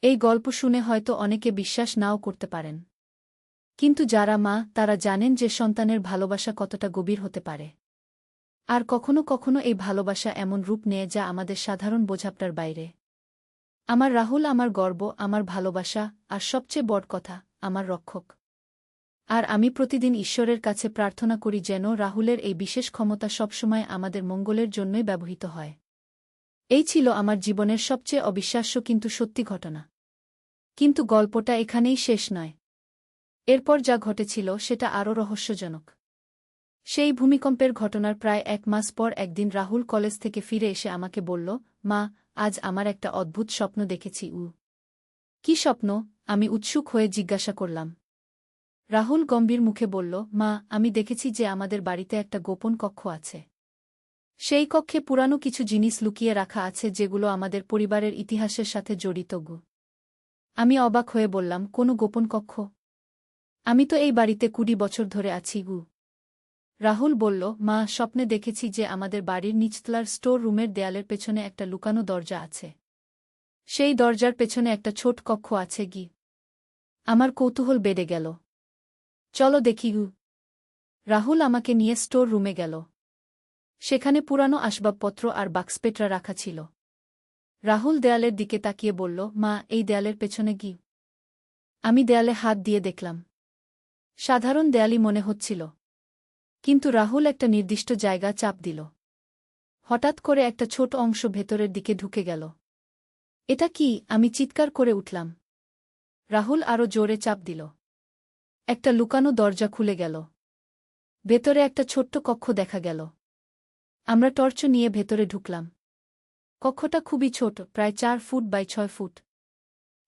এই গল্প শুনে হয়তো অনেকে বিশ্বাস নাও করতে পারেন। কিন্তু যারা মা, তারা জানেন যে সন্তানের ভালোবাসা কতটা গভীর হতে পারে। আর কখনো কখনো এই ভালোবাসা এমন রূপ নেয় যা আমাদের সাধারণ বোঝাপড়ার বাইরে। আমার রাহুল আমার গর্ব, আমার ভালোবাসা, আর সবচেয়ে বড় কথা, আমার রক্ষক। আর আমি প্রতিদিন ঈশ্বরের কাছে প্রার্থনা করি যেন রাহুলের এই বিশেষ ক্ষমতা সবসময় আমাদের মঙ্গলের জন্যই ব্যবহৃত হয়। এই ছিল আমার জীবনের সবচেয়ে অবিশ্বাস্য কিন্তু সত্যি ঘটনা। কিন্তু গল্পটা এখানেই শেষ নয়। এরপর যা ঘটেছিল সেটা আরও রহস্যজনক। সেই ভূমিকম্পের ঘটনার প্রায় 1 মাস পর একদিন রাহুল কলেজ থেকে ফিরে এসে আমাকে বলল, মা, আজ আমার একটা অদ্ভুত স্বপ্ন দেখেছি। কি স্বপ্ন? আমি উৎসুক হয়ে জিজ্ঞাসা করলাম। রাহুল গম্ভীর মুখে বলল, মা, আমি দেখেছি যে আমাদের বাড়িতে একটা গোপন কক্ষ আছে। সেই কক্ষে পুরানো কিছু জিনিস লুকিয়ে রাখা আছে যেগুলো আমাদের পরিবারের ইতিহাসের সাথে জড়িত। আমি অবাক হয়ে বললাম, কোনো গোপন কক্ষ? আমি তো এই বাড়িতে 20 বছর ধরে আছি। রাহুল বলল, মা, স্বপ্নে দেখেছি যে আমাদের বাড়ির নিচতলার স্টোর রুমের দেয়ালের পেছনে একটা লুকানো দরজা আছে। সেই দরজার পেছনে একটা ছোট কক্ষ আছে। আমার কৌতূহল বেড়ে গেল। চলো দেখি। রাহুল আমাকে নিয়ে স্টোর রুমে গেল। সেখানে পুরানো আসবাবপত্র আর বাক্সপেটরা রাখা ছিল। রাহুল দেয়ালের দিকে তাকিয়ে বলল, মা, এই দেয়ালের পেছনে কি? আমি দেয়ালে হাত দিয়ে দেখলাম। সাধারণ দেয়ালই মনে হচ্ছিল। কিন্তু রাহুল একটা নির্দিষ্ট জায়গা চাপ দিল। হঠাৎ করে একটা ছোট অংশ ভেতরের দিকে ঢুকে গেল। এটা কি? আমি চিৎকার করে উঠলাম। রাহুল আরও জোরে চাপ দিল। একটা লুকানো দরজা খুলে গেল। ভেতরে একটা ছোট্ট কক্ষ দেখা গেল। আমরা টর্চ নিয়ে ভেতরে ঢুকলাম। কক্ষটা খুবই ছোট, প্রায় 4 ফুট বাই 6 ফুট।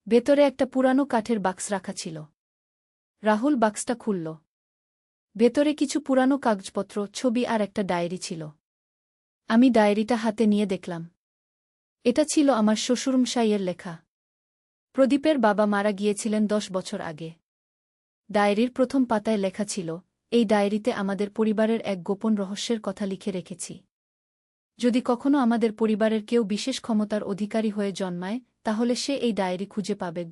ভেতরে একটা পুরানো কাঠের বাক্স রাখা ছিল। রাহুল বাক্সটা খুলল। ভেতরে কিছু পুরানো কাগজপত্র, ছবি আর একটা ডায়েরি ছিল। আমি ডায়েরিটা হাতে নিয়ে দেখলাম। এটা ছিল আমার শ্বশুরমশাইয়ের লেখা। প্রদীপের বাবা মারা গিয়েছিলেন 10 বছর আগে। ডায়েরির প্রথম পাতায় লেখা ছিল, এই ডায়েরিতে আমাদের পরিবারের এক গোপন রহস্যের কথা লিখে রেখেছি। যদি কখনো আমাদের পরিবারের কেউ বিশেষ ক্ষমতার অধিকারী হয়ে জন্মায়, তাহলে সে এই ডায়েরি খুঁজে পাবে।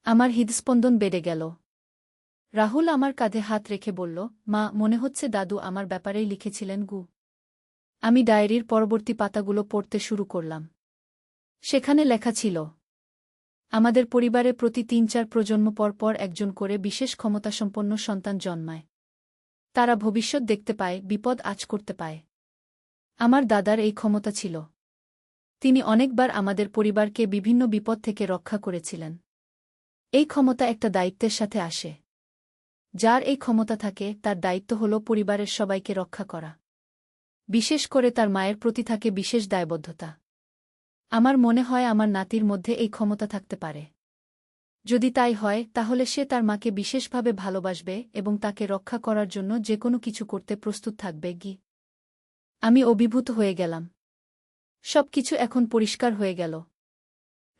আমার হৃদস্পন্দন বেড়ে গেল। রাহুল আমার কাঁধে হাত রেখে বলল, মা, মনে হচ্ছে দাদু আমার ব্যাপারেই লিখেছিলেন। আমি ডায়েরির পরবর্তী পাতাগুলো পড়তে শুরু করলাম। সেখানে লেখা ছিল, আমাদের পরিবারে প্রতি 3-4 প্রজন্ম পর পর একজন করে বিশেষ ক্ষমতাসম্পন্ন সন্তান জন্মায়। তারা ভবিষ্যৎ দেখতে পায়, বিপদ আঁচ করতে পায়। আমার দাদার এই ক্ষমতা ছিল। তিনি অনেকবার আমাদের পরিবারকে বিভিন্ন বিপদ থেকে রক্ষা করেছিলেন। এই ক্ষমতা একটা দায়িত্বের সাথে আসে। যার এই ক্ষমতা থাকে তার দায়িত্ব হল পরিবারের সবাইকে রক্ষা করা। বিশেষ করে তার মায়ের প্রতি থাকে বিশেষ দায়বদ্ধতা। আমার মনে হয় আমার নাতির মধ্যে এই ক্ষমতা থাকতে পারে। যদি তাই হয় তাহলে সে তার মাকে বিশেষভাবে ভালোবাসবে এবং তাকে রক্ষা করার জন্য যেকোনো কিছু করতে প্রস্তুত থাকবে। আমি অভিভূত হয়ে গেলাম। সবকিছু এখন পরিষ্কার হয়ে গেল।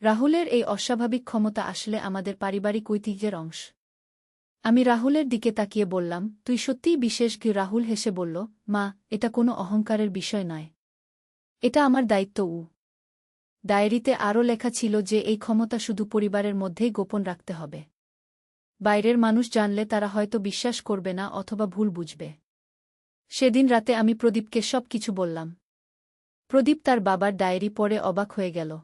রাহুলের এই অস্বাভাবিক ক্ষমতা আসলে আমাদের পারিবারিক ঐতিহ্যের অংশ। আমি রাহুলের দিকে তাকিয়ে বললাম, তুই সত্যিই বিশেষ? রাহুল হেসে বলল, মা, এটা কোনো অহংকারের বিষয় নয়। এটা আমার দায়িত্ব। ডায়েরিতে আরও লেখা ছিল যে এই ক্ষমতা শুধু পরিবারের মধ্যেই গোপন রাখতে হবে। বাইরের মানুষ জানলে তারা হয়তো বিশ্বাস করবে না অথবা ভুল বুঝবে। সেদিন রাতে আমি প্রদীপকে সব কিছু বললাম। প্রদীপ তার বাবার ডায়েরি পড়ে অবাক হয়ে গেল।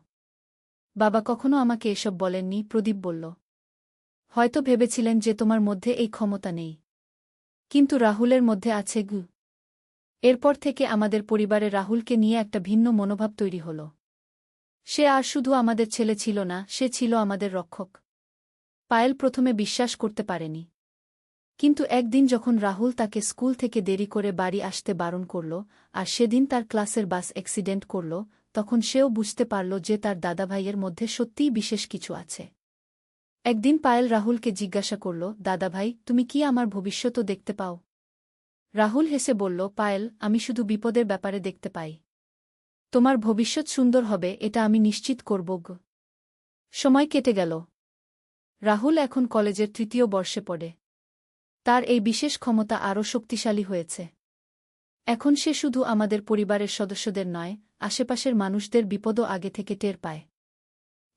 বাবা কখনো আমাকে এসব বলেননি, প্রদীপ বলল। হয়তো ভেবেছিলেন যে তোমার মধ্যে এই ক্ষমতা নেই। কিন্তু রাহুলের মধ্যে আছে। এরপর থেকে আমাদের পরিবারে রাহুলকে নিয়ে একটা ভিন্ন মনোভাব তৈরি হল। সে আর শুধু আমাদের ছেলে ছিল না, সে ছিল আমাদের রক্ষক। পায়েল প্রথমে বিশ্বাস করতে পারেনি। কিন্তু একদিন যখন রাহুল তাকে স্কুল থেকে দেরি করে বাড়ি আসতে বারণ করল, আর সেদিন তার ক্লাসের বাস অ্যাক্সিডেন্ট করল, তখন সেও বুঝতে পারল যে তার দাদাভাইয়ের মধ্যে সত্যিই বিশেষ কিছু আছে। একদিন পায়েল রাহুলকে জিজ্ঞাসা করল, দাদাভাই, তুমি কি আমার ভবিষ্যতও দেখতে পাও? রাহুল হেসে বলল, পায়েল, আমি শুধু বিপদের ব্যাপারে দেখতে পাই। তোমার ভবিষ্যৎ সুন্দর হবে এটা আমি নিশ্চিত করব। সময় কেটে গেল। রাহুল এখন কলেজের ৩য় বর্ষে পড়ে। তার এই বিশেষ ক্ষমতা আরও শক্তিশালী হয়েছে। এখন সে শুধু আমাদের পরিবারের সদস্যদের নয়, আশেপাশের মানুষদের বিপদও আগে থেকে টের পায়।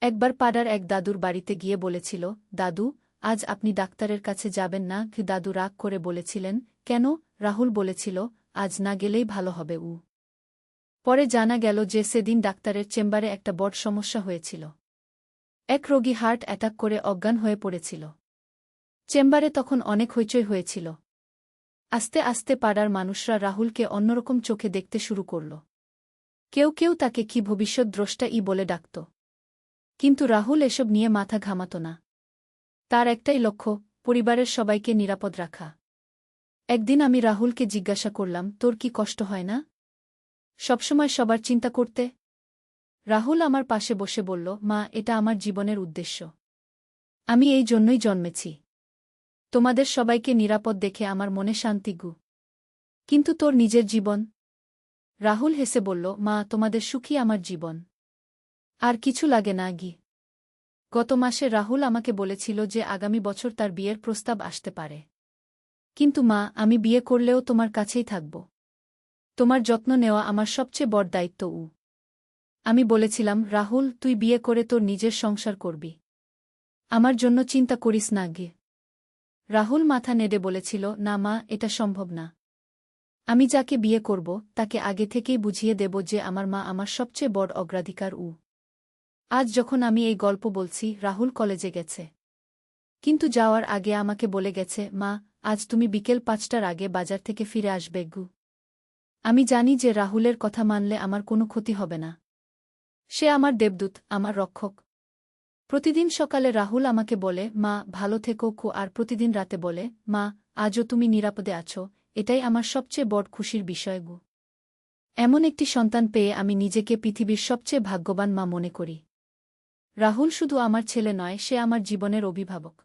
একবার পাড়ার এক দাদুর বাড়িতে গিয়ে বলেছিল, দাদু, আজ আপনি ডাক্তারের কাছে যাবেন না? দাদু রাগ করে বলেছিলেন, কেন? রাহুল বলেছিল, আজ না গেলেই ভালো হবে। পরে জানা গেল যে সেদিন ডাক্তারের চেম্বারে একটা বড় সমস্যা হয়েছিল। এক রোগী হার্ট অ্যাটাক করে অজ্ঞান হয়ে পড়েছিল। চেম্বারে তখন অনেক হইচই হয়েছিল। আস্তে আস্তে পাড়ার মানুষরা রাহুলকে অন্যরকম চোখে দেখতে শুরু করল। কেউ কেউ তাকে কি ভবিষ্যৎদ্রষ্টা বলে ডাকত। কিন্তু রাহুল এসব নিয়ে মাথা ঘামাত না। তার একটাই লক্ষ্য, পরিবারের সবাইকে নিরাপদ রাখা। একদিন আমি রাহুলকে জিজ্ঞাসা করলাম, তোর কি কষ্ট হয় না সবসময় সবার চিন্তা করতে? রাহুল আমার পাশে বসে বলল, মা, এটা আমার জীবনের উদ্দেশ্য। আমি এই জন্যই জন্মেছি। তোমাদের সবাইকে নিরাপদ দেখে আমার মনে শান্তি। কিন্তু তোর নিজের জীবন? রাহুল হেসে বলল, মা, তোমাদের সুখী আমার জীবন। আর কিছু লাগে না। গত মাসে রাহুল আমাকে বলেছিল যে আগামী বছর তার বিয়ের প্রস্তাব আসতে পারে। কিন্তু মা, আমি বিয়ে করলেও তোমার কাছেই থাকব। তোমার যত্ন নেওয়া আমার সবচেয়ে বড় দায়িত্ব। আমি বলেছিলাম, রাহুল, তুই বিয়ে করে তোর নিজের সংসার করবি। আমার জন্য চিন্তা করিস না। রাহুল মাথা নেড়ে বলেছিল, না মা, এটা সম্ভব না। আমি যাকে বিয়ে করব তাকে আগে থেকেই বুঝিয়ে দেব যে আমার মা আমার সবচেয়ে বড় অগ্রাধিকার। আজ যখন আমি এই গল্প বলছি, রাহুল কলেজে গেছে। কিন্তু যাওয়ার আগে আমাকে বলে গেছে, মা, আজ তুমি বিকেল ৫টার আগে বাজার থেকে ফিরে আসবে। আমি জানি যে রাহুলের কথা মানলে আমার কোনো ক্ষতি হবে না। সে আমার দেবদূত, আমার রক্ষক। প্রতিদিন সকালে রাহুল আমাকে বলে, মা, ভালো থেকো। আর প্রতিদিন রাতে বলে, মা, আজও তুমি নিরাপদে আছো। এটাই আমার সবচেয়ে বড় খুশির বিষয়। এমন একটি সন্তান পেয়ে আমি নিজেকে পৃথিবীর সবচেয়ে ভাগ্যবান মা মনে করি। রাহুল শুধু আমার ছেলে নয়, সে আমার জীবনের অভিভাবক।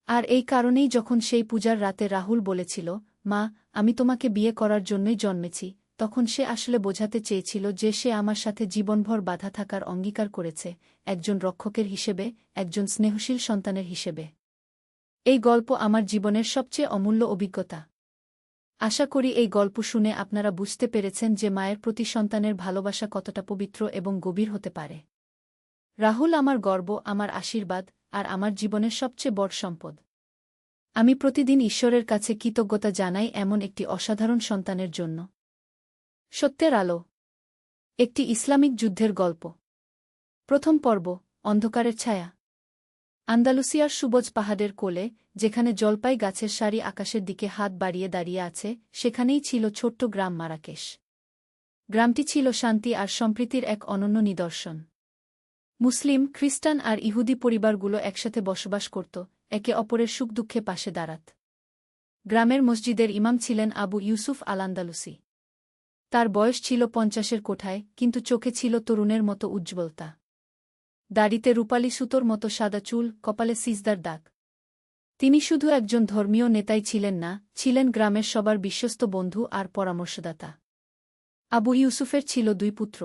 আর এই কারণেই যখন সেই পূজার রাতে রাহুল বলেছিল, মা, আমি তোমাকে বিয়ে করার জন্যই জন্মেছি, তখন সে আসলে বোঝাতে চেয়েছিল যে সে আমার সাথে জীবনভর বাধা থাকার অঙ্গীকার করেছে, একজন রক্ষকের হিসেবে, একজন স্নেহশীল সন্তানের হিসেবে। এই গল্প আমার জীবনের সবচেয়ে অমূল্য অভিজ্ঞতা। আশা করি এই গল্প শুনে আপনারা বুঝতে পেরেছেন যে মায়ের প্রতি সন্তানের ভালোবাসা কতটা পবিত্র এবং গভীর হতে পারে। রাহুল আমার গর্ব, আমার আশীর্বাদ, আর আমার জীবনের সবচেয়ে বড় সম্পদ। আমি প্রতিদিন ঈশ্বরের কাছে কৃতজ্ঞতা জানাই এমন একটি অসাধারণ সন্তানের জন্য। সত্যের আলো। একটি ইসলামিক যুদ্ধের গল্প। প্রথম পর্ব, অন্ধকারের ছায়া। আন্দালুসিয়ার সুবজ পাহাড়ের কোলে, যেখানে জলপাই গাছের সারি আকাশের দিকে হাত বাড়িয়ে দাঁড়িয়ে আছে, সেখানেই ছিল ছোট্ট গ্রাম মারাকেশ। গ্রামটি ছিল শান্তি আর সম্প্রীতির এক অনন্য নিদর্শন। মুসলিম, খ্রিস্টান আর ইহুদি পরিবারগুলো একসাথে বসবাস করত, একে অপরের সুখ দুঃখে পাশে দাঁড়াত। গ্রামের মসজিদের ইমাম ছিলেন আবু ইউসুফ আল আন্দালুসি। তার বয়স ছিল 50-এর কোঠায়, কিন্তু চোখে ছিল তরুণের মতো উজ্জ্বলতা। দাড়িতে রূপালি সুতোর মতো সাদা চুল, কপালে সিজদার দাগ। তিনি শুধু একজন ধর্মীয় নেতাই ছিলেন না, ছিলেন গ্রামের সবার বিশ্বস্ত বন্ধু আর পরামর্শদাতা। আবু ইউসুফের ছিল 2 পুত্র।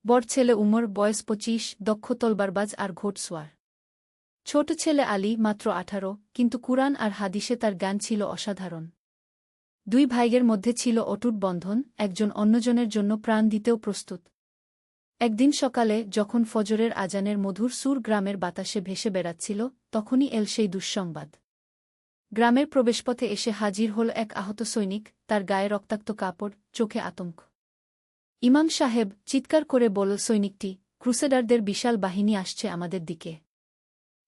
বড় ছেলে উমর, বয়স 25, দক্ষ তলবারবাজ আর ঘোড়সওয়ার। ছোট ছেলে আলী, মাত্র 18, কিন্তু কুরআন আর হাদিসে তার জ্ঞান ছিল অসাধারণ। 2 ভাইয়ের মধ্যে ছিল অটুট বন্ধন, একজন অন্যজনের জন্য প্রাণ দিতেও প্রস্তুত। একদিন সকালে, যখন ফজরের আজানের মধুর সুর গ্রামের বাতাসে ভেসে বেড়াচ্ছিল, তখনই এল সেই দুঃসংবাদ। গ্রামের প্রবেশপথে এসে হাজির হল এক আহত সৈনিক, তার গায়ে রক্তাক্ত কাপড়, চোখে আতঙ্ক। ইমাম সাহেব চিৎকার করে বলল সৈনিকটি, ক্রুসেডারদের বিশাল বাহিনী আসছে আমাদের দিকে।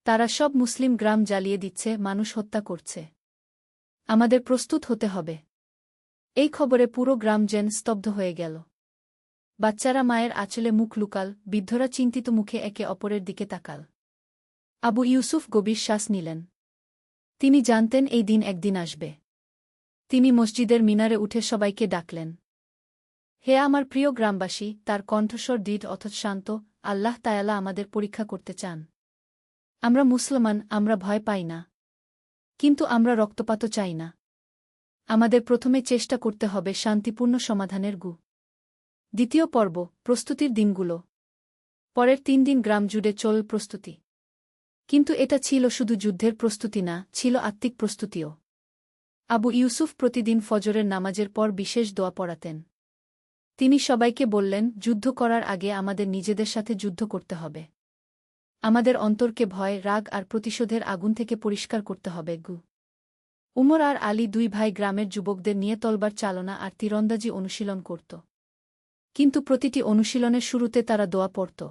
তারা সব মুসলিম গ্রাম জ্বালিয়ে দিচ্ছে, মানুষ হত্যা করছে। আমাদের প্রস্তুত হতে হবে। এই খবরে পুরো গ্রাম যেন স্তব্ধ হয়ে গেল। বাচ্চারা মায়ের আঁচলে মুখ লুকাল, বৃদ্ধরা চিন্তিত মুখে একে অপরের দিকে তাকাল। আবু ইউসুফ গভীর শ্বাস নিলেন। তিনি জানতেন এই দিন একদিন আসবে। তিনি মসজিদের মিনারে উঠে সবাইকে ডাকলেন। হে আমার প্রিয় গ্রামবাসী, তার কণ্ঠস্বর দৃঢ় অথচ শান্ত, আল্লাহ তায়ালা আমাদের পরীক্ষা করতে চান। আমরা মুসলমান, আমরা ভয় পাই না। কিন্তু আমরা রক্তপাতও চাই না। আমাদের প্রথমে চেষ্টা করতে হবে শান্তিপূর্ণ সমাধানের। দ্বিতীয় পর্ব, প্রস্তুতির দিনগুলো। পরের 3 দিন গ্রাম জুড়ে চল প্রস্তুতি। কিন্তু এটা ছিল শুধু যুদ্ধের প্রস্তুতি না, ছিল আত্মিক প্রস্তুতিও। আবু ইউসুফ প্রতিদিন ফজরের নামাজের পর বিশেষ দোয়া পড়াতেন। তিনি সবাইকে বললেন, যুদ্ধ করার আগে আমাদের নিজেদের সাথে যুদ্ধ করতে হবে। আমাদের অন্তরকে ভয়, রাগ আর প্রতিশোধের আগুন থেকে পরিষ্কার করতে হবে। উমর আর আলী 2 ভাই গ্রামের যুবকদের নিয়ে তলবার চালনা আর তীরন্দাজি অনুশীলন করত। কিন্তু প্রতিটি অনুশীলনের শুরুতে তারা দোয়া পড়ত।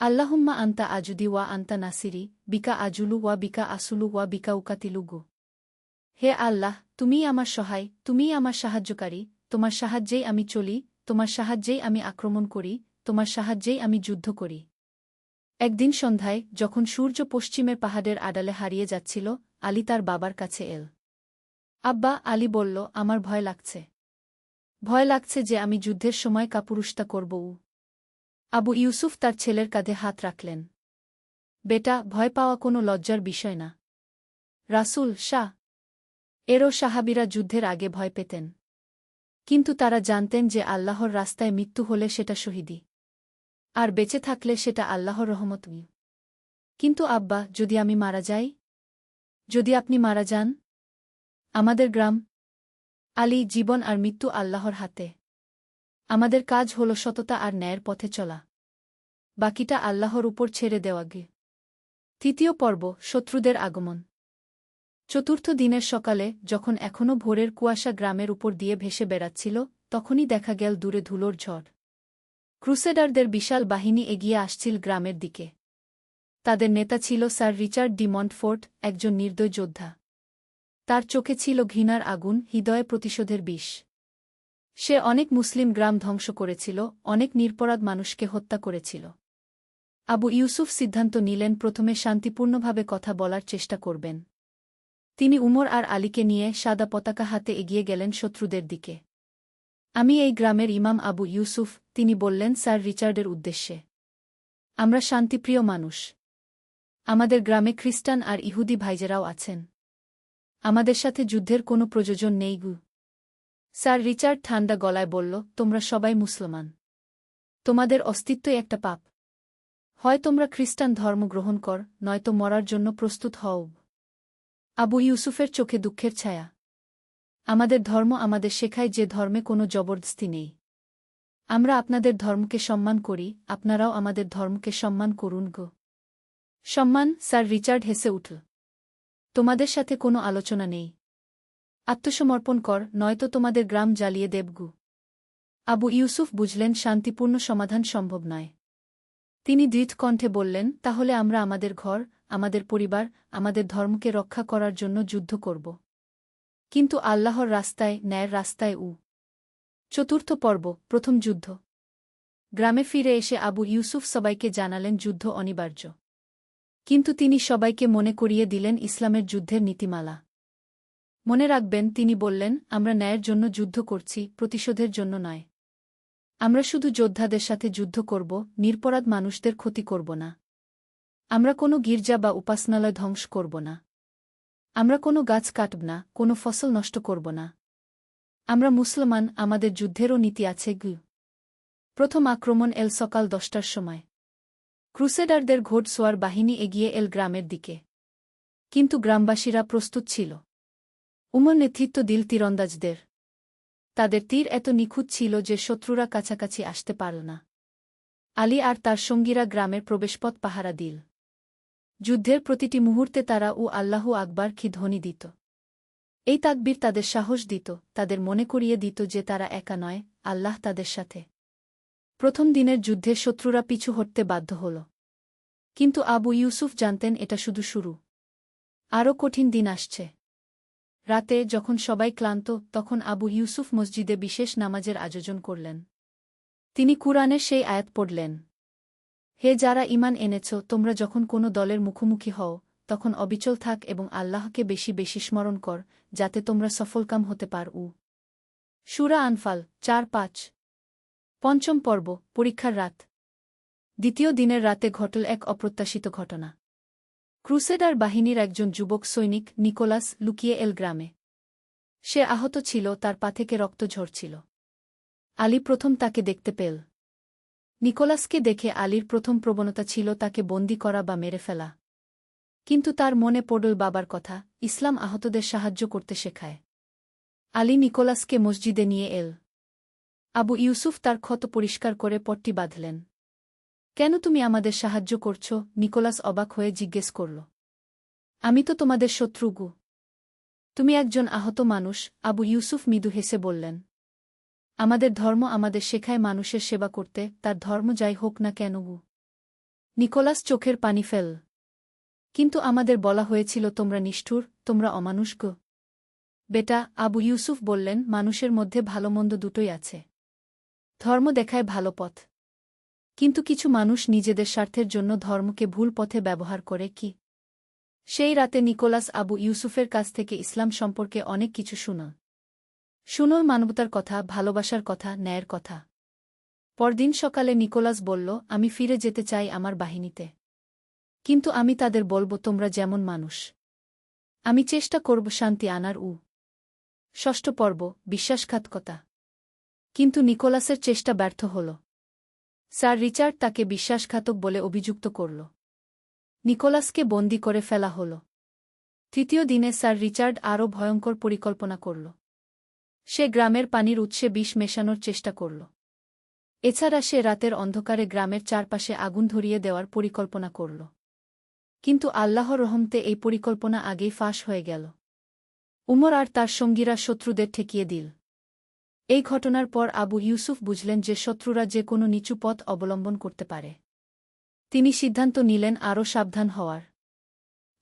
আল্লাহুম্মা আন্তা আজুদি ওয়া আন্তা নাসিরি, বিকা আজুলু ওয়া বিকা আসুলু ওয়া বিকা উকাতিলুগু। হে আল্লাহ, তুমিই আমার সহায়, তুমিই আমার সাহায্যকারী, তোমার সাহায্যেই আমি চলি, তোমার সাহায্যেই আমি আক্রমণ করি, তোমার সাহায্যেই আমি যুদ্ধ করি। একদিন সন্ধ্যায়, যখন সূর্য পশ্চিমের পাহাড়ের আড়ালে হারিয়ে যাচ্ছিল, আলী তার বাবার কাছে এল। আব্বা, আলী বলল, আমার ভয় লাগছে। ভয় লাগছে যে আমি যুদ্ধের সময় কাপুরুষতা করব। আবু ইউসুফ তার ছেলের কাঁধে হাত রাখলেন। বেটা, ভয় পাওয়া কোনো লজ্জার বিষয় না। রাসূল শাহ এরও সাহাবীরা যুদ্ধের আগে ভয় পেতেন। কিন্তু তারা জানতেন যে আল্লাহর রাস্তায় মৃত্যু হলে সেটা শহীদি। আর বেঁচে থাকলে সেটা আল্লাহর রহমত। কিন্তু আব্বা, যদি আমি মারা যাই? যদি আপনি মারা যান? আমাদের গ্রাম? আলী, জীবন আর মৃত্যু আল্লাহর হাতে। আমাদের কাজ হল সততা আর ন্যায়ের পথে চলা। বাকিটা আল্লাহর উপর ছেড়ে দেওয়া গে। তৃতীয় পর্ব, শত্রুদের আগমন। চতুর্থ দিনের সকালে, যখন এখনও ভোরের কুয়াশা গ্রামের উপর দিয়ে ভেসে বেড়াচ্ছিল, তখনই দেখা গেল দূরে ধুলোর ঝড়। ক্রুসেডারদের বিশাল বাহিনী এগিয়ে আসছিল গ্রামের দিকে। তাদের নেতা ছিল স্যার রিচার্ড ডি মন্টফোর্ট, একজন নির্দয় যোদ্ধা। তার চোখে ছিল ঘৃণার আগুন, হৃদয়ে প্রতিশোধের বিষ। সে অনেক মুসলিম গ্রাম ধ্বংস করেছিল, অনেক নিরপরাধ মানুষকে হত্যা করেছিল। আবু ইউসুফ সিদ্ধান্ত নিলেন প্রথমে শান্তিপূর্ণভাবে কথা বলার চেষ্টা করবেন। তিনি উমর আর আলীকে নিয়ে সাদা পতাকা হাতে এগিয়ে গেলেন শত্রুদের দিকে। আমি এই গ্রামের ইমাম আবু ইউসুফ, তিনি বললেন স্যার রিচার্ডের উদ্দেশ্যে। আমরা শান্তিপ্রিয় মানুষ। আমাদের গ্রামে খ্রিস্টান আর ইহুদি ভাইজেরাও আছেন। আমাদের সাথে যুদ্ধের কোনো প্রয়োজন নেই। স্যার রিচার্ড ঠান্ডা গলায় বলল, তোমরা সবাই মুসলমান। তোমাদের অস্তিত্বই একটা পাপ। হয় তোমরা খ্রিস্টান ধর্ম গ্রহণ কর, নয়তো মরার জন্য প্রস্তুত হও। আবু ইউসুফের চোখে দুঃখের ছায়া। আমাদের ধর্ম আমাদের শেখায় যে ধর্মে কোনো জবরদস্তি নেই। আমরা আপনাদের ধর্মকে সম্মান করি, আপনারাও আমাদের ধর্মকে সম্মান করুন। সম্মান? স্যার রিচার্ড হেসে উঠল। তোমাদের সাথে কোনো আলোচনা নেই। আত্মসমর্পণ কর, নয়তো তোমাদের গ্রাম জ্বালিয়ে দেব। আবু ইউসুফ বুঝলেন শান্তিপূর্ণ সমাধান সম্ভব নয়। তিনি দৃঢ় কণ্ঠে বললেন, তাহলে আমরা আমাদের ঘর, আমাদের পরিবার, আমাদের ধর্মকে রক্ষা করার জন্য যুদ্ধ করব। কিন্তু আল্লাহর রাস্তায়, ন্যায়ের রাস্তায়। চতুর্থ পর্ব, প্রথম যুদ্ধ। গ্রামে ফিরে এসে আবু ইউসুফ সবাইকে জানালেন যুদ্ধ অনিবার্য। কিন্তু তিনি সবাইকে মনে করিয়ে দিলেন ইসলামের যুদ্ধের নীতিমালা। মনে রাখবেন, তিনি বললেন, আমরা ন্যায়ের জন্য যুদ্ধ করছি, প্রতিশোধের জন্য নয়। আমরা শুধু যোদ্ধাদের সাথে যুদ্ধ করব, নিরপরাধ মানুষদের ক্ষতি করব না। আমরা কোনো গির্জা বা উপাসনালয় ধ্বংস করব না। আমরা কোনো গাছ কাটব না, কোনো ফসল নষ্ট করব না। আমরা মুসলমান, আমাদের যুদ্ধেরও নীতি আছে। প্রথম আক্রমণ এল সকাল 10টার সময়। ক্রুসেডারদের ঘোড়সওয়ার বাহিনী এগিয়ে এল গ্রামের দিকে। কিন্তু গ্রামবাসীরা প্রস্তুত ছিল। উমর নেতৃত্ব দিল তীরন্দাজদের। তাদের তীর এত নিখুঁত ছিল যে শত্রুরা কাছাকাছি আসতে পারল না। আলী আর তার সঙ্গীরা গ্রামের প্রবেশপথ পাহারা দিল। যুদ্ধের প্রতিটি মুহূর্তে তারা আল্লাহু আকবার কি ধ্বনি দিত। এই তাকবীর তাদের সাহস দিত, তাদের মনে করিয়ে দিত যে তারা একা নয়, আল্লাহ তাদের সাথে। প্রথম দিনের যুদ্ধে শত্রুরা পিছু হটতে বাধ্য হল। কিন্তু আবু ইউসুফ জানতেন এটা শুধু শুরু। আরও কঠিন দিন আসছে। রাতে যখন সবাই ক্লান্ত, তখন আবু ইউসুফ মসজিদে বিশেষ নামাজের আয়োজন করলেন। তিনি কুরআনের সেই আয়াত পড়লেন, হে যারা ঈমান এনেছ, তোমরা যখন কোনো দলের মুখোমুখি হও, তখন অবিচল থাক এবং আল্লাহকে বেশি বেশি স্মরণ কর, যাতে তোমরা সফলকাম হতে পারো। সূরা আনফাল 4-5। পঞ্চম পর্ব, পরীক্ষার রাত। দ্বিতীয় দিনের রাতে ঘটল এক অপ্রত্যাশিত ঘটনা। ক্রুসেডার বাহিনীর একজন যুবক সৈনিক, নিকোলাস, লুকিয়ে এল গ্রামে। সে আহত ছিল, তার পা থেকে রক্ত ঝরছিল। আলী প্রথম তাকে দেখতে পেল। নিকোলাসকে দেখে আলীর প্রথম প্রবণতা ছিল তাকে বন্দী করা বা মেরে ফেলা। কিন্তু তার মনে পড়ল বাবার কথা, ইসলাম আহতদের সাহায্য করতে শেখায়। আলী নিকোলাসকে মসজিদে নিয়ে এল। আবু ইউসুফ তার ক্ষত পরিষ্কার করে পট্টি বাঁধলেন। কেন তুমি আমাদের সাহায্য করছ? নিকোলাস অবাক হয়ে জিজ্ঞেস করল। আমি তো তোমাদের শত্রু। তুমি একজন আহত মানুষ। আবু ইউসুফ মৃদু হেসে বললেন, আমাদের ধর্ম আমাদের শেখায় মানুষের সেবা করতে, তার ধর্ম যাই হোক না কেন। নিকোলাস চোখের পানি ফেল। কিন্তু আমাদের বলা হয়েছিল তোমরা নিষ্ঠুর, তোমরা অমানুষ। বেটা, আবু ইউসুফ বললেন, মানুষের মধ্যে ভালো মন্দ দুটোই আছে। ধর্ম দেখায় ভালো পথ। কিন্তু কিছু মানুষ নিজেদের স্বার্থের জন্য ধর্মকে ভুল পথে ব্যবহার করে। সেই রাতে নিকোলাস আবু ইউসুফের কাছ থেকে ইসলাম সম্পর্কে অনেক কিছু শুনল মানবতার কথা, ভালোবাসার কথা, ন্যায়ের কথা। পরদিন সকালে নিকোলাস বলল, আমি ফিরে যেতে চাই আমার বাহিনীতে। কিন্তু আমি তাদের বলব, তোমরা যেমন মানুষ। আমি চেষ্টা করব শান্তি আনার। ষষ্ঠ পর্ব, বিশ্বাসঘাতকতা। কিন্তু নিকোলাসের চেষ্টা ব্যর্থ হল। স্যার রিচার্ড তাকে বিশ্বাসঘাতক বলে অভিযুক্ত করল। নিকোলাসকে বন্দী করে ফেলা হল। তৃতীয় দিনে স্যার রিচার্ড আরও ভয়ঙ্কর পরিকল্পনা করল। সে গ্রামের পানির উৎসে বিষ মেশানোর চেষ্টা করল। এছাড়া সে রাতের অন্ধকারে গ্রামের চারপাশে আগুন ধরিয়ে দেওয়ার পরিকল্পনা করল। কিন্তু আল্লাহর রহমতে এই পরিকল্পনা আগেই ফাঁস হয়ে গেল। উমর আর তার সঙ্গীরা শত্রুদের ঠেকিয়ে দিল। এই ঘটনার পর আবু ইউসুফ বুঝলেন যে শত্রুরা যে কোনো নিচু পথ অবলম্বন করতে পারে। তিনি সিদ্ধান্ত নিলেন আরও সাবধান হওয়ার।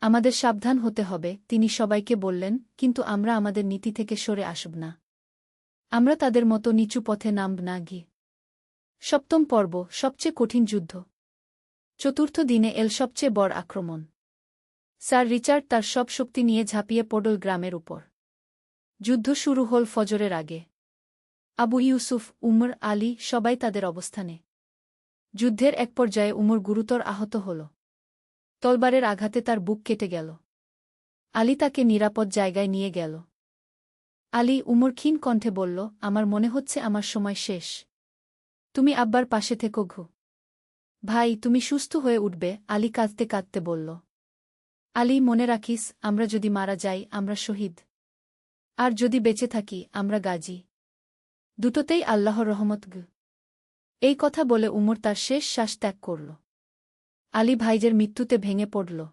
আমাদের সাবধান হতে হবে, তিনি সবাইকে বললেন, কিন্তু আমরা আমাদের নীতি থেকে সরে আসব না। আমরা তাদের মতো নিচু পথে নামব না। সপ্তম পর্ব, সবচেয়ে কঠিন যুদ্ধ। চতুর্থ দিনে এল সবচেয়ে বড় আক্রমণ। স্যার রিচার্ড তার সব শক্তি নিয়ে ঝাঁপিয়ে পড়ল গ্রামের উপর। যুদ্ধ শুরু হল ফজরের আগে। আবু ইউসুফ, উমর, আলী সবাই তাদের অবস্থানে। যুদ্ধের এক পর্যায়ে উমর গুরুতর আহত হল। তলবারের আঘাতে তার বুক কেটে গেল। আলী তাকে নিরাপদ জায়গায় নিয়ে গেল। আলী, উমর ক্ষীণ কণ্ঠে বলল, আমার মনে হচ্ছে আমার সময় শেষ। তুমি আব্বার পাশে থেকো। ভাই, তুমি সুস্থ হয়ে উঠবে, আলী কাঁদতে কাঁদতে বলল। আলী, মনে রাখিস, আমরা যদি মারা যাই আমরা শহীদ। আর যদি বেঁচে থাকি আমরা গাজী। দুটোতেই আল্লাহর রহমত। এই কথা বলে উমর তার শেষ শ্বাস ত্যাগ করল। আলী ভাইজের মৃত্যুতে ভেঙে পড়ল।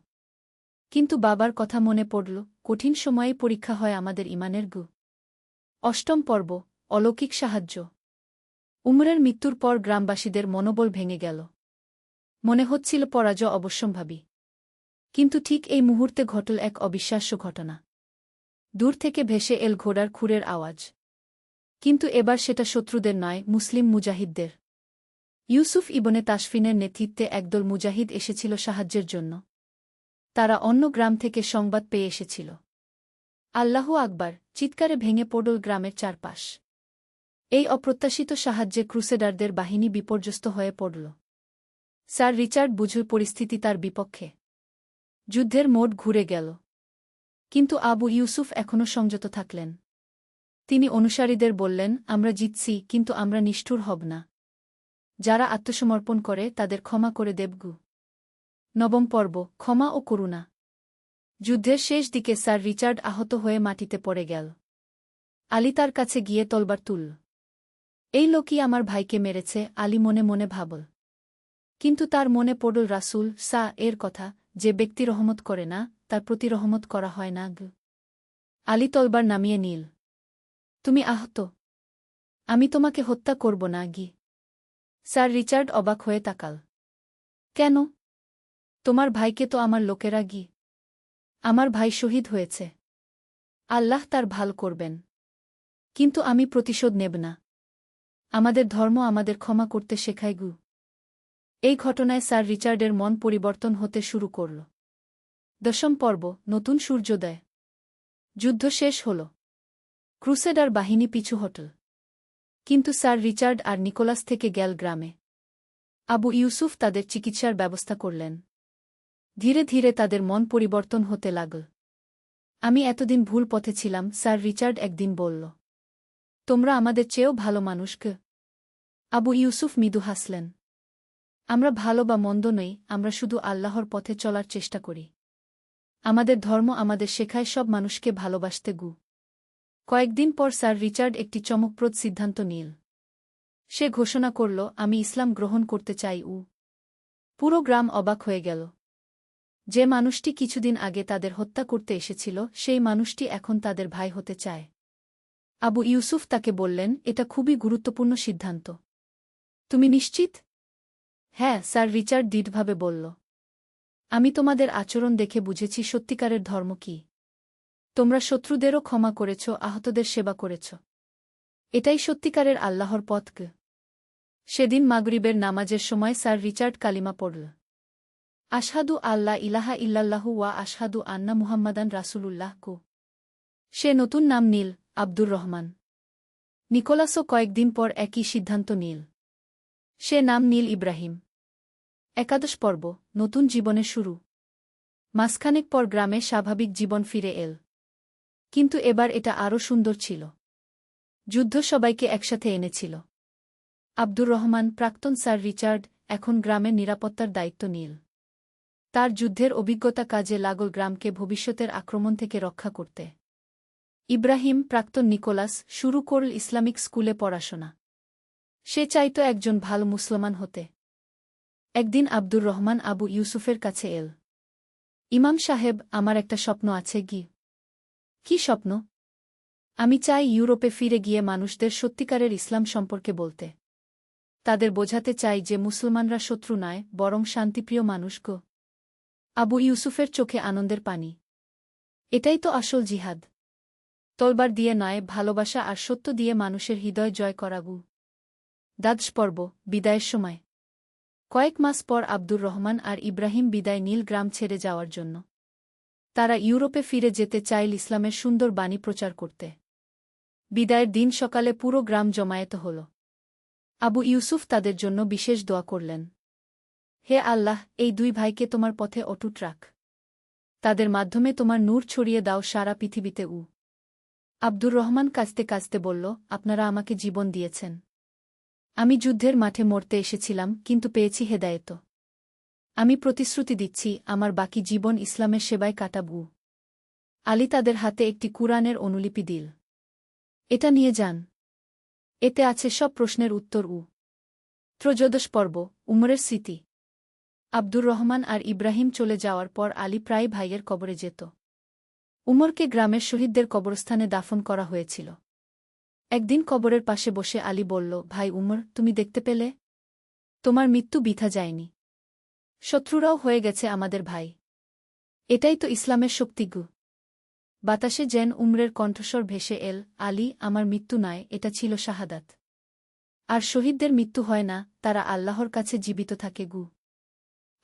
কিন্তু বাবার কথা মনে পড়ল, কঠিন সময়েই পরীক্ষা হয় আমাদের ঈমানের। অষ্টম পর্ব, অলৌকিক সাহায্য। উমরের মৃত্যুর পর গ্রামবাসীদের মনোবল ভেঙে গেল। মনে হচ্ছিল পরাজয় অবশ্যম্ভাবী। কিন্তু ঠিক এই মুহূর্তে ঘটল এক অবিশ্বাস্য ঘটনা। দূর থেকে ভেসে এল ঘোড়ার খুরের আওয়াজ। কিন্তু এবার সেটা শত্রুদের নয়, মুসলিম মুজাহিদদের। ইউসুফ ইবনে তাশফিনের নেতৃত্বে একদল মুজাহিদ এসেছিল সাহায্যের জন্য। তারা অন্য গ্রাম থেকে সংবাদ পেয়ে এসেছিল। আল্লাহু আকবার চিৎকারে ভেঙে পড়ল গ্রামের চারপাশ। এই অপ্রত্যাশিত সাহায্যে ক্রুসেডারদের বাহিনী বিপর্যস্ত হয়ে পড়ল। স্যার রিচার্ড বুঝল পরিস্থিতি তার বিপক্ষে। যুদ্ধের মোড় ঘুরে গেল। কিন্তু আবু ইউসুফ এখনও সংযত থাকলেন। তিনি অনুসারীদের বললেন, আমরা জিতছি, কিন্তু আমরা নিষ্ঠুর হব না। যারা আত্মসমর্পণ করে তাদের ক্ষমা করে দেবগু। নবম পর্ব, ক্ষমা ও করুণা। যুদ্ধের শেষ দিকে স্যার রিচার্ড আহত হয়ে মাটিতে পড়ে গেল। আলী তার কাছে গিয়ে তলবার তুলল। এই লোকই আমার ভাইকে মেরেছে, আলী মনে মনে ভাবল। কিন্তু তার মনে পড়ল রাসূল এর কথা, যে ব্যক্তি রহমত করে না তার প্রতি রহমত করা হয় না। আলী তলবার নামিয়ে নিল। তুমি আহত, আমি তোমাকে হত্যা করব না গি। স্যার রিচার্ড অবাক হয়ে তাকাল। কেন? তোমার ভাইকে তো আমার লোকেরা গি। আমার ভাই শহীদ হয়েছে। আল্লাহ তার ভাল করবেন। কিন্তু আমি প্রতিশোধ নেব না। আমাদের ধর্ম আমাদের ক্ষমা করতে শেখায় গু। এই ঘটনায় স্যার রিচার্ডের মন পরিবর্তন হতে শুরু করল। দশম পর্ব, নতুন সূর্যোদয়। যুদ্ধ শেষ হল। ক্রুসেডার বাহিনী পিছু হটল। কিন্তু স্যার রিচার্ড আর নিকোলাস থেকে গেল গ্রামে। আবু ইউসুফ তাদের চিকিৎসার ব্যবস্থা করলেন। ধীরে ধীরে তাদের মন পরিবর্তন হতে লাগল। আমি এতদিন ভুল পথে ছিলাম, স্যার রিচার্ড একদিন বলল। তোমরা আমাদের চেয়েও ভালো মানুষ কে? আবু ইউসুফ মৃদু হাসলেন। আমরা ভালো বা মন্দ নই, আমরা শুধু আল্লাহর পথে চলার চেষ্টা করি। আমাদের ধর্ম আমাদের শেখায় সব মানুষকে ভালোবাসতে গু। কয়েকদিন পর স্যার রিচার্ড একটি চমকপ্রদ সিদ্ধান্ত নিল। সে ঘোষণা করল, আমি ইসলাম গ্রহণ করতে চাই। পুরো গ্রাম অবাক হয়ে গেল। যে মানুষটি কিছুদিন আগে তাদের হত্যা করতে এসেছিল সেই মানুষটি এখন তাদের ভাই হতে চায়। আবু ইউসুফ তাকে বললেন, এটা খুবই গুরুত্বপূর্ণ সিদ্ধান্ত। তুমি নিশ্চিত? হ্যাঁ, স্যার রিচার্ড দৃঢ়ভাবে বলল। আমি তোমাদের আচরণ দেখে বুঝেছি সত্যিকারের ধর্ম কি। তোমরা শত্রুদেরও ক্ষমা করেছ, আহতদের সেবা করেছ। এটাই সত্যিকারের আল্লাহর পথ। সেদিন মাগরিবের নামাজের সময় স্যার রিচার্ড কালিমা পড়ল। আশহাদু আল্লাহ ইলাহা ইল্লাল্লাহু ওয়া আশহাদু আন্না মুহাম্মাদান রাসূলুল্লাহ কো। সে নতুন নাম নিল, আব্দুর রহমান। নিকোলাসও কয়েকদিন পর একই সিদ্ধান্ত নিল। সে নাম নিল ইব্রাহিম। একাদশ পর্ব, নতুন জীবনের শুরু। মাসখানেক পর গ্রামে স্বাভাবিক জীবন ফিরে এল। কিন্তু এবার এটা আরও সুন্দর ছিল। যুদ্ধ সবাইকে একসাথে এনেছিল। আব্দুর রহমান, প্রাক্তন স্যার রিচার্ড, এখন গ্রামের নিরাপত্তার দায়িত্ব নিল। তার যুদ্ধের অভিজ্ঞতা কাজে লাগল গ্রামকে ভবিষ্যতের আক্রমণ থেকে রক্ষা করতে। ইব্রাহিম, প্রাক্তন নিকোলাস, শুরু করল ইসলামিক স্কুলে পড়াশোনা। সে চাইত একজন ভালো মুসলমান হতে। একদিন আব্দুর রহমান আবু ইউসুফের কাছে এল। ইমাম সাহেব, আমার একটা স্বপ্ন আছে গি। কি স্বপ্ন? আমি চাই ইউরোপে ফিরে গিয়ে মানুষদের সত্যিকারের ইসলাম সম্পর্কে বলতে। তাদের বোঝাতে চাই যে মুসলমানরা শত্রু নয়, বরং শান্তিপ্রিয় মানুষ গো। আবু ইউসুফের চোখে আনন্দের পানি। এটাই তো আসল জিহাদ। তলবার দিয়ে নয়, ভালোবাসা আর সত্য দিয়ে মানুষের হৃদয় জয় করা গু। দ্বাদশ পর্ব, বিদায়ের সময়। কয়েক মাস পর আব্দুর রহমান আর ইব্রাহিম বিদায় নীল গ্রাম ছেড়ে যাওয়ার জন্য। তারা ইউরোপে ফিরে যেতে চাইল ইসলামের সুন্দর বাণী প্রচার করতে। বিদায়ের দিন সকালে পুরো গ্রাম জমায়েত হল। আবু ইউসুফ তাদের জন্য বিশেষ দোয়া করলেন। হে আল্লাহ, এই দুই ভাইকে তোমার পথে অটুট রাখ। তাদের মাধ্যমে তোমার নূর ছড়িয়ে দাও সারা পৃথিবীতে। আব্দুর রহমান কাঁদতে কাঁদতে বলল, আপনারা আমাকে জীবন দিয়েছেন। আমি যুদ্ধের মাঠে মরতে এসেছিলাম, কিন্তু পেয়েছি হেদায়েত। আমি প্রতিশ্রুতি দিচ্ছি, আমার বাকি জীবন ইসলামের সেবায় কাটাব। আলী তাদের হাতে একটি কুরআনের অনুলিপি দিল। এটা নিয়ে যান। এতে আছে সব প্রশ্নের উত্তর। ত্রয়োদশ পর্ব, উমরের স্মৃতি। আব্দুর রহমান আর ইব্রাহিম চলে যাওয়ার পর আলী প্রায় ভাইয়ের কবরে যেত। উমরকে গ্রামের শহীদদের কবরস্থানে দাফন করা হয়েছিল। একদিন কবরের পাশে বসে আলী বলল, ভাই উমর, তুমি দেখতে পেলে? তোমার মৃত্যু বৃথা যায়নি। শত্রুরাও হয়ে গেছে আমাদের ভাই। এটাই তো ইসলামের শক্তিগু। বাতাসে যেন উমরের কণ্ঠস্বর ভেসে এল, আলী, আমার মৃত্যু নয়, এটা ছিল শাহাদাত। আর শহীদদের মৃত্যু হয় না, তারা আল্লাহর কাছে জীবিত থাকে গু।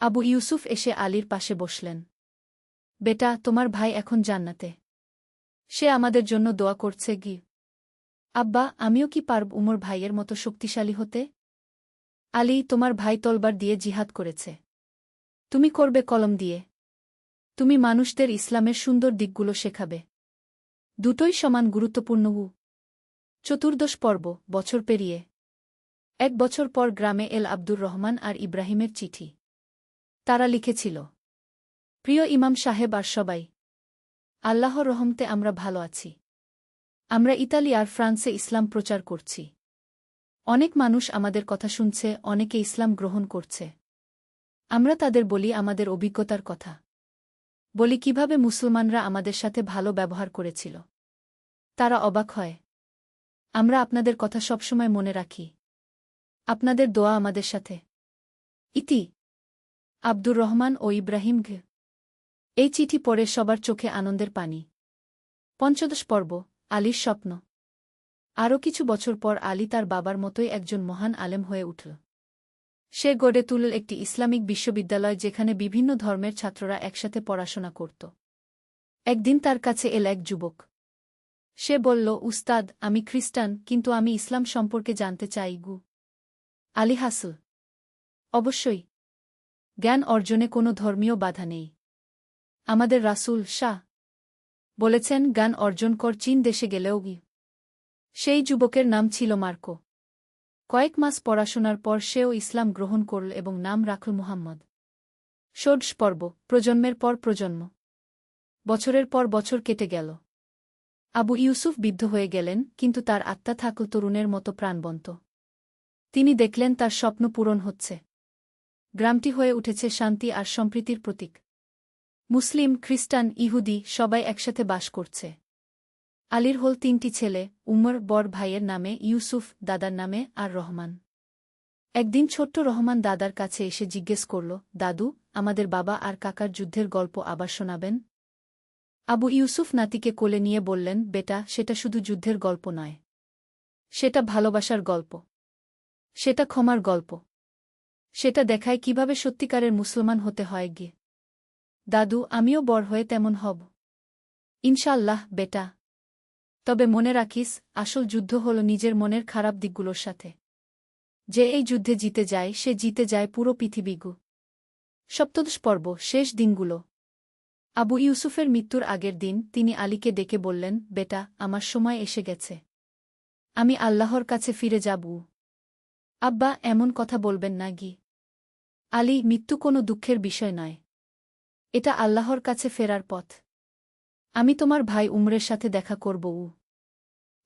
আবু ইউসুফ এসে আলীর পাশে বসলেন। বেটা, তোমার ভাই এখন জান্নাতে। সে আমাদের জন্য দোয়া করছে গি। আব্বা, আমিও কি পারব উমর ভাইয়ের মতো শক্তিশালী হতে? আলী, তোমার ভাই তলবার দিয়ে জিহাদ করেছে। তুমি করবে কলম দিয়ে। তুমি মানুষদের ইসলামের সুন্দর দিকগুলো শেখাবে। দুটোই সমান গুরুত্বপূর্ণ। চতুর্দশ পর্ব, বছর পেরিয়ে 1 বছর পর গ্রামে এল আব্দুর রহমান আর ইব্রাহিমের চিঠি। তারা লিখেছিল, প্রিয় ইমাম সাহেব আর সবাই, আল্লাহর রহমতে আমরা ভালো আছি। আমরা ইতালি আর ফ্রান্সে ইসলাম প্রচার করছি। অনেক মানুষ আমাদের কথা শুনছে, অনেকে ইসলাম গ্রহণ করছে। আমরা তাদের বলি আমাদের অভিজ্ঞতার কথা। বলি কিভাবে মুসলমানরা আমাদের সাথে ভালো ব্যবহার করেছিল। তারা অবাক হয়। আমরা আপনাদের কথা সবসময় মনে রাখি। আপনাদের দোয়া আমাদের সাথে। ইতি আব্দুর রহমান ও ইব্রাহিম ঘ। এই চিঠি পড়ে সবার চোখে আনন্দের পানি। পঞ্চদশ পর্ব, আলীর স্বপ্ন। আরও কিছু বছর পর আলী তার বাবার মতোই একজন মহান আলেম হয়ে উঠল। সে গড়ে তুলল একটি ইসলামিক বিশ্ববিদ্যালয় যেখানে বিভিন্ন ধর্মের ছাত্ররা একসাথে পড়াশোনা করত। একদিন তার কাছে এল এক যুবক। সে বলল, উস্তাদ, আমি খ্রিস্টান, কিন্তু আমি ইসলাম সম্পর্কে জানতে চাই গু। আলী হাসল, অবশ্যই। জ্ঞান অর্জনে কোনো ধর্মীয় বাধা নেই। আমাদের রাসূল শাহ বলেছেন, জ্ঞান অর্জন কর, চীন দেশে গেলেও গি। সেই যুবকের নাম ছিল মার্কো। কয়েক মাস পড়াশোনার পর সেও ইসলাম গ্রহণ করল এবং নাম রাখল মুহাম্মদ। ষোড়শ পর্ব, প্রজন্মের পর প্রজন্ম। বছরের পর বছর কেটে গেল। আবু ইউসুফ বৃদ্ধ হয়ে গেলেন, কিন্তু তার আত্মা থাকল তরুণের মতো প্রাণবন্ত। তিনি দেখলেন তার স্বপ্ন পূরণ হচ্ছে। গ্রামটি হয়ে উঠেছে শান্তি আর সম্প্রীতির প্রতীক। মুসলিম, খ্রিস্টান, ইহুদি সবাই একসাথে বাস করছে। আলীর হল 3টি ছেলে, উমর বড় ভাইয়ের নামে, ইউসুফ দাদার নামে, আর রহমান। একদিন ছোট্ট রহমান দাদার কাছে এসে জিজ্ঞেস করল, দাদু, আমাদের বাবা আর কাকার যুদ্ধের গল্প আবার শোনাবেন? আবু ইউসুফ নাতিকে কোলে নিয়ে বললেন, বেটা, সেটা শুধু যুদ্ধের গল্প নয়। সেটা ভালোবাসার গল্প। সেটা ক্ষমার গল্প। সেটা দেখায় কিভাবে সত্যিকারের মুসলমান হতে হয় গে। দাদু, আমিও বড় হয়ে তেমন হব। ইনশাআল্লাহ বেটা। তবে মনে রাখিস, আসল যুদ্ধ হল নিজের মনের খারাপ দিকগুলোর সাথে। যে এই যুদ্ধে জিতে যায় সে জিতে যায় পুরো পৃথিবীগু। সপ্তদশ পর্ব, শেষ দিনগুলো। আবু ইউসুফের মৃত্যুর আগের দিন তিনি আলীকে ডেকে বললেন, বেটা, আমার সময় এসে গেছে। আমি আল্লাহর কাছে ফিরে যাব। আব্বা, এমন কথা বলবেন না গি। আলী, মৃত্যু কোনো দুঃখের বিষয় নয়। এটা আল্লাহর কাছে ফেরার পথ। আমি তোমার ভাই উমরের সাথে দেখা করব।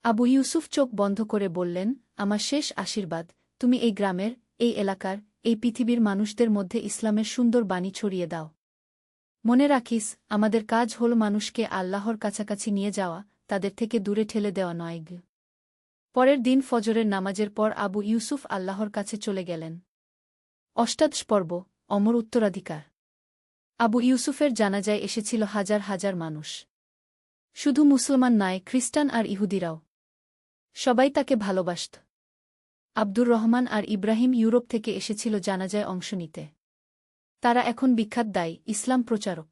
আবু ইউসুফ চোখ বন্ধ করে বললেন, আমার শেষ আশীর্বাদ, তুমি এই গ্রামের, এই এলাকার, এই পৃথিবীর মানুষদের মধ্যে ইসলামের সুন্দর বাণী ছড়িয়ে দাও। মনে রাখিস, আমাদের কাজ হল মানুষকে আল্লাহর কাছাকাছি নিয়ে যাওয়া, তাদের থেকে দূরে ঠেলে দেওয়া নয়। পরের দিন ফজরের নামাজের পর আবু ইউসুফ আল্লাহর কাছে চলে গেলেন। অষ্টাদশ পর্ব, অমর উত্তরাধিকার। আবু ইউসুফের জানাজায় এসেছিল হাজার হাজার মানুষ। শুধু মুসলমান নয়, খ্রিস্টান আর ইহুদিরাও। সবাই তাকে ভালোবাসত। আব্দুর রহমান আর ইব্রাহিম ইউরোপ থেকে এসেছিল জানাজায় অংশ নিতে। তারা এখন বিখ্যাত দায়ী, ইসলাম প্রচারক।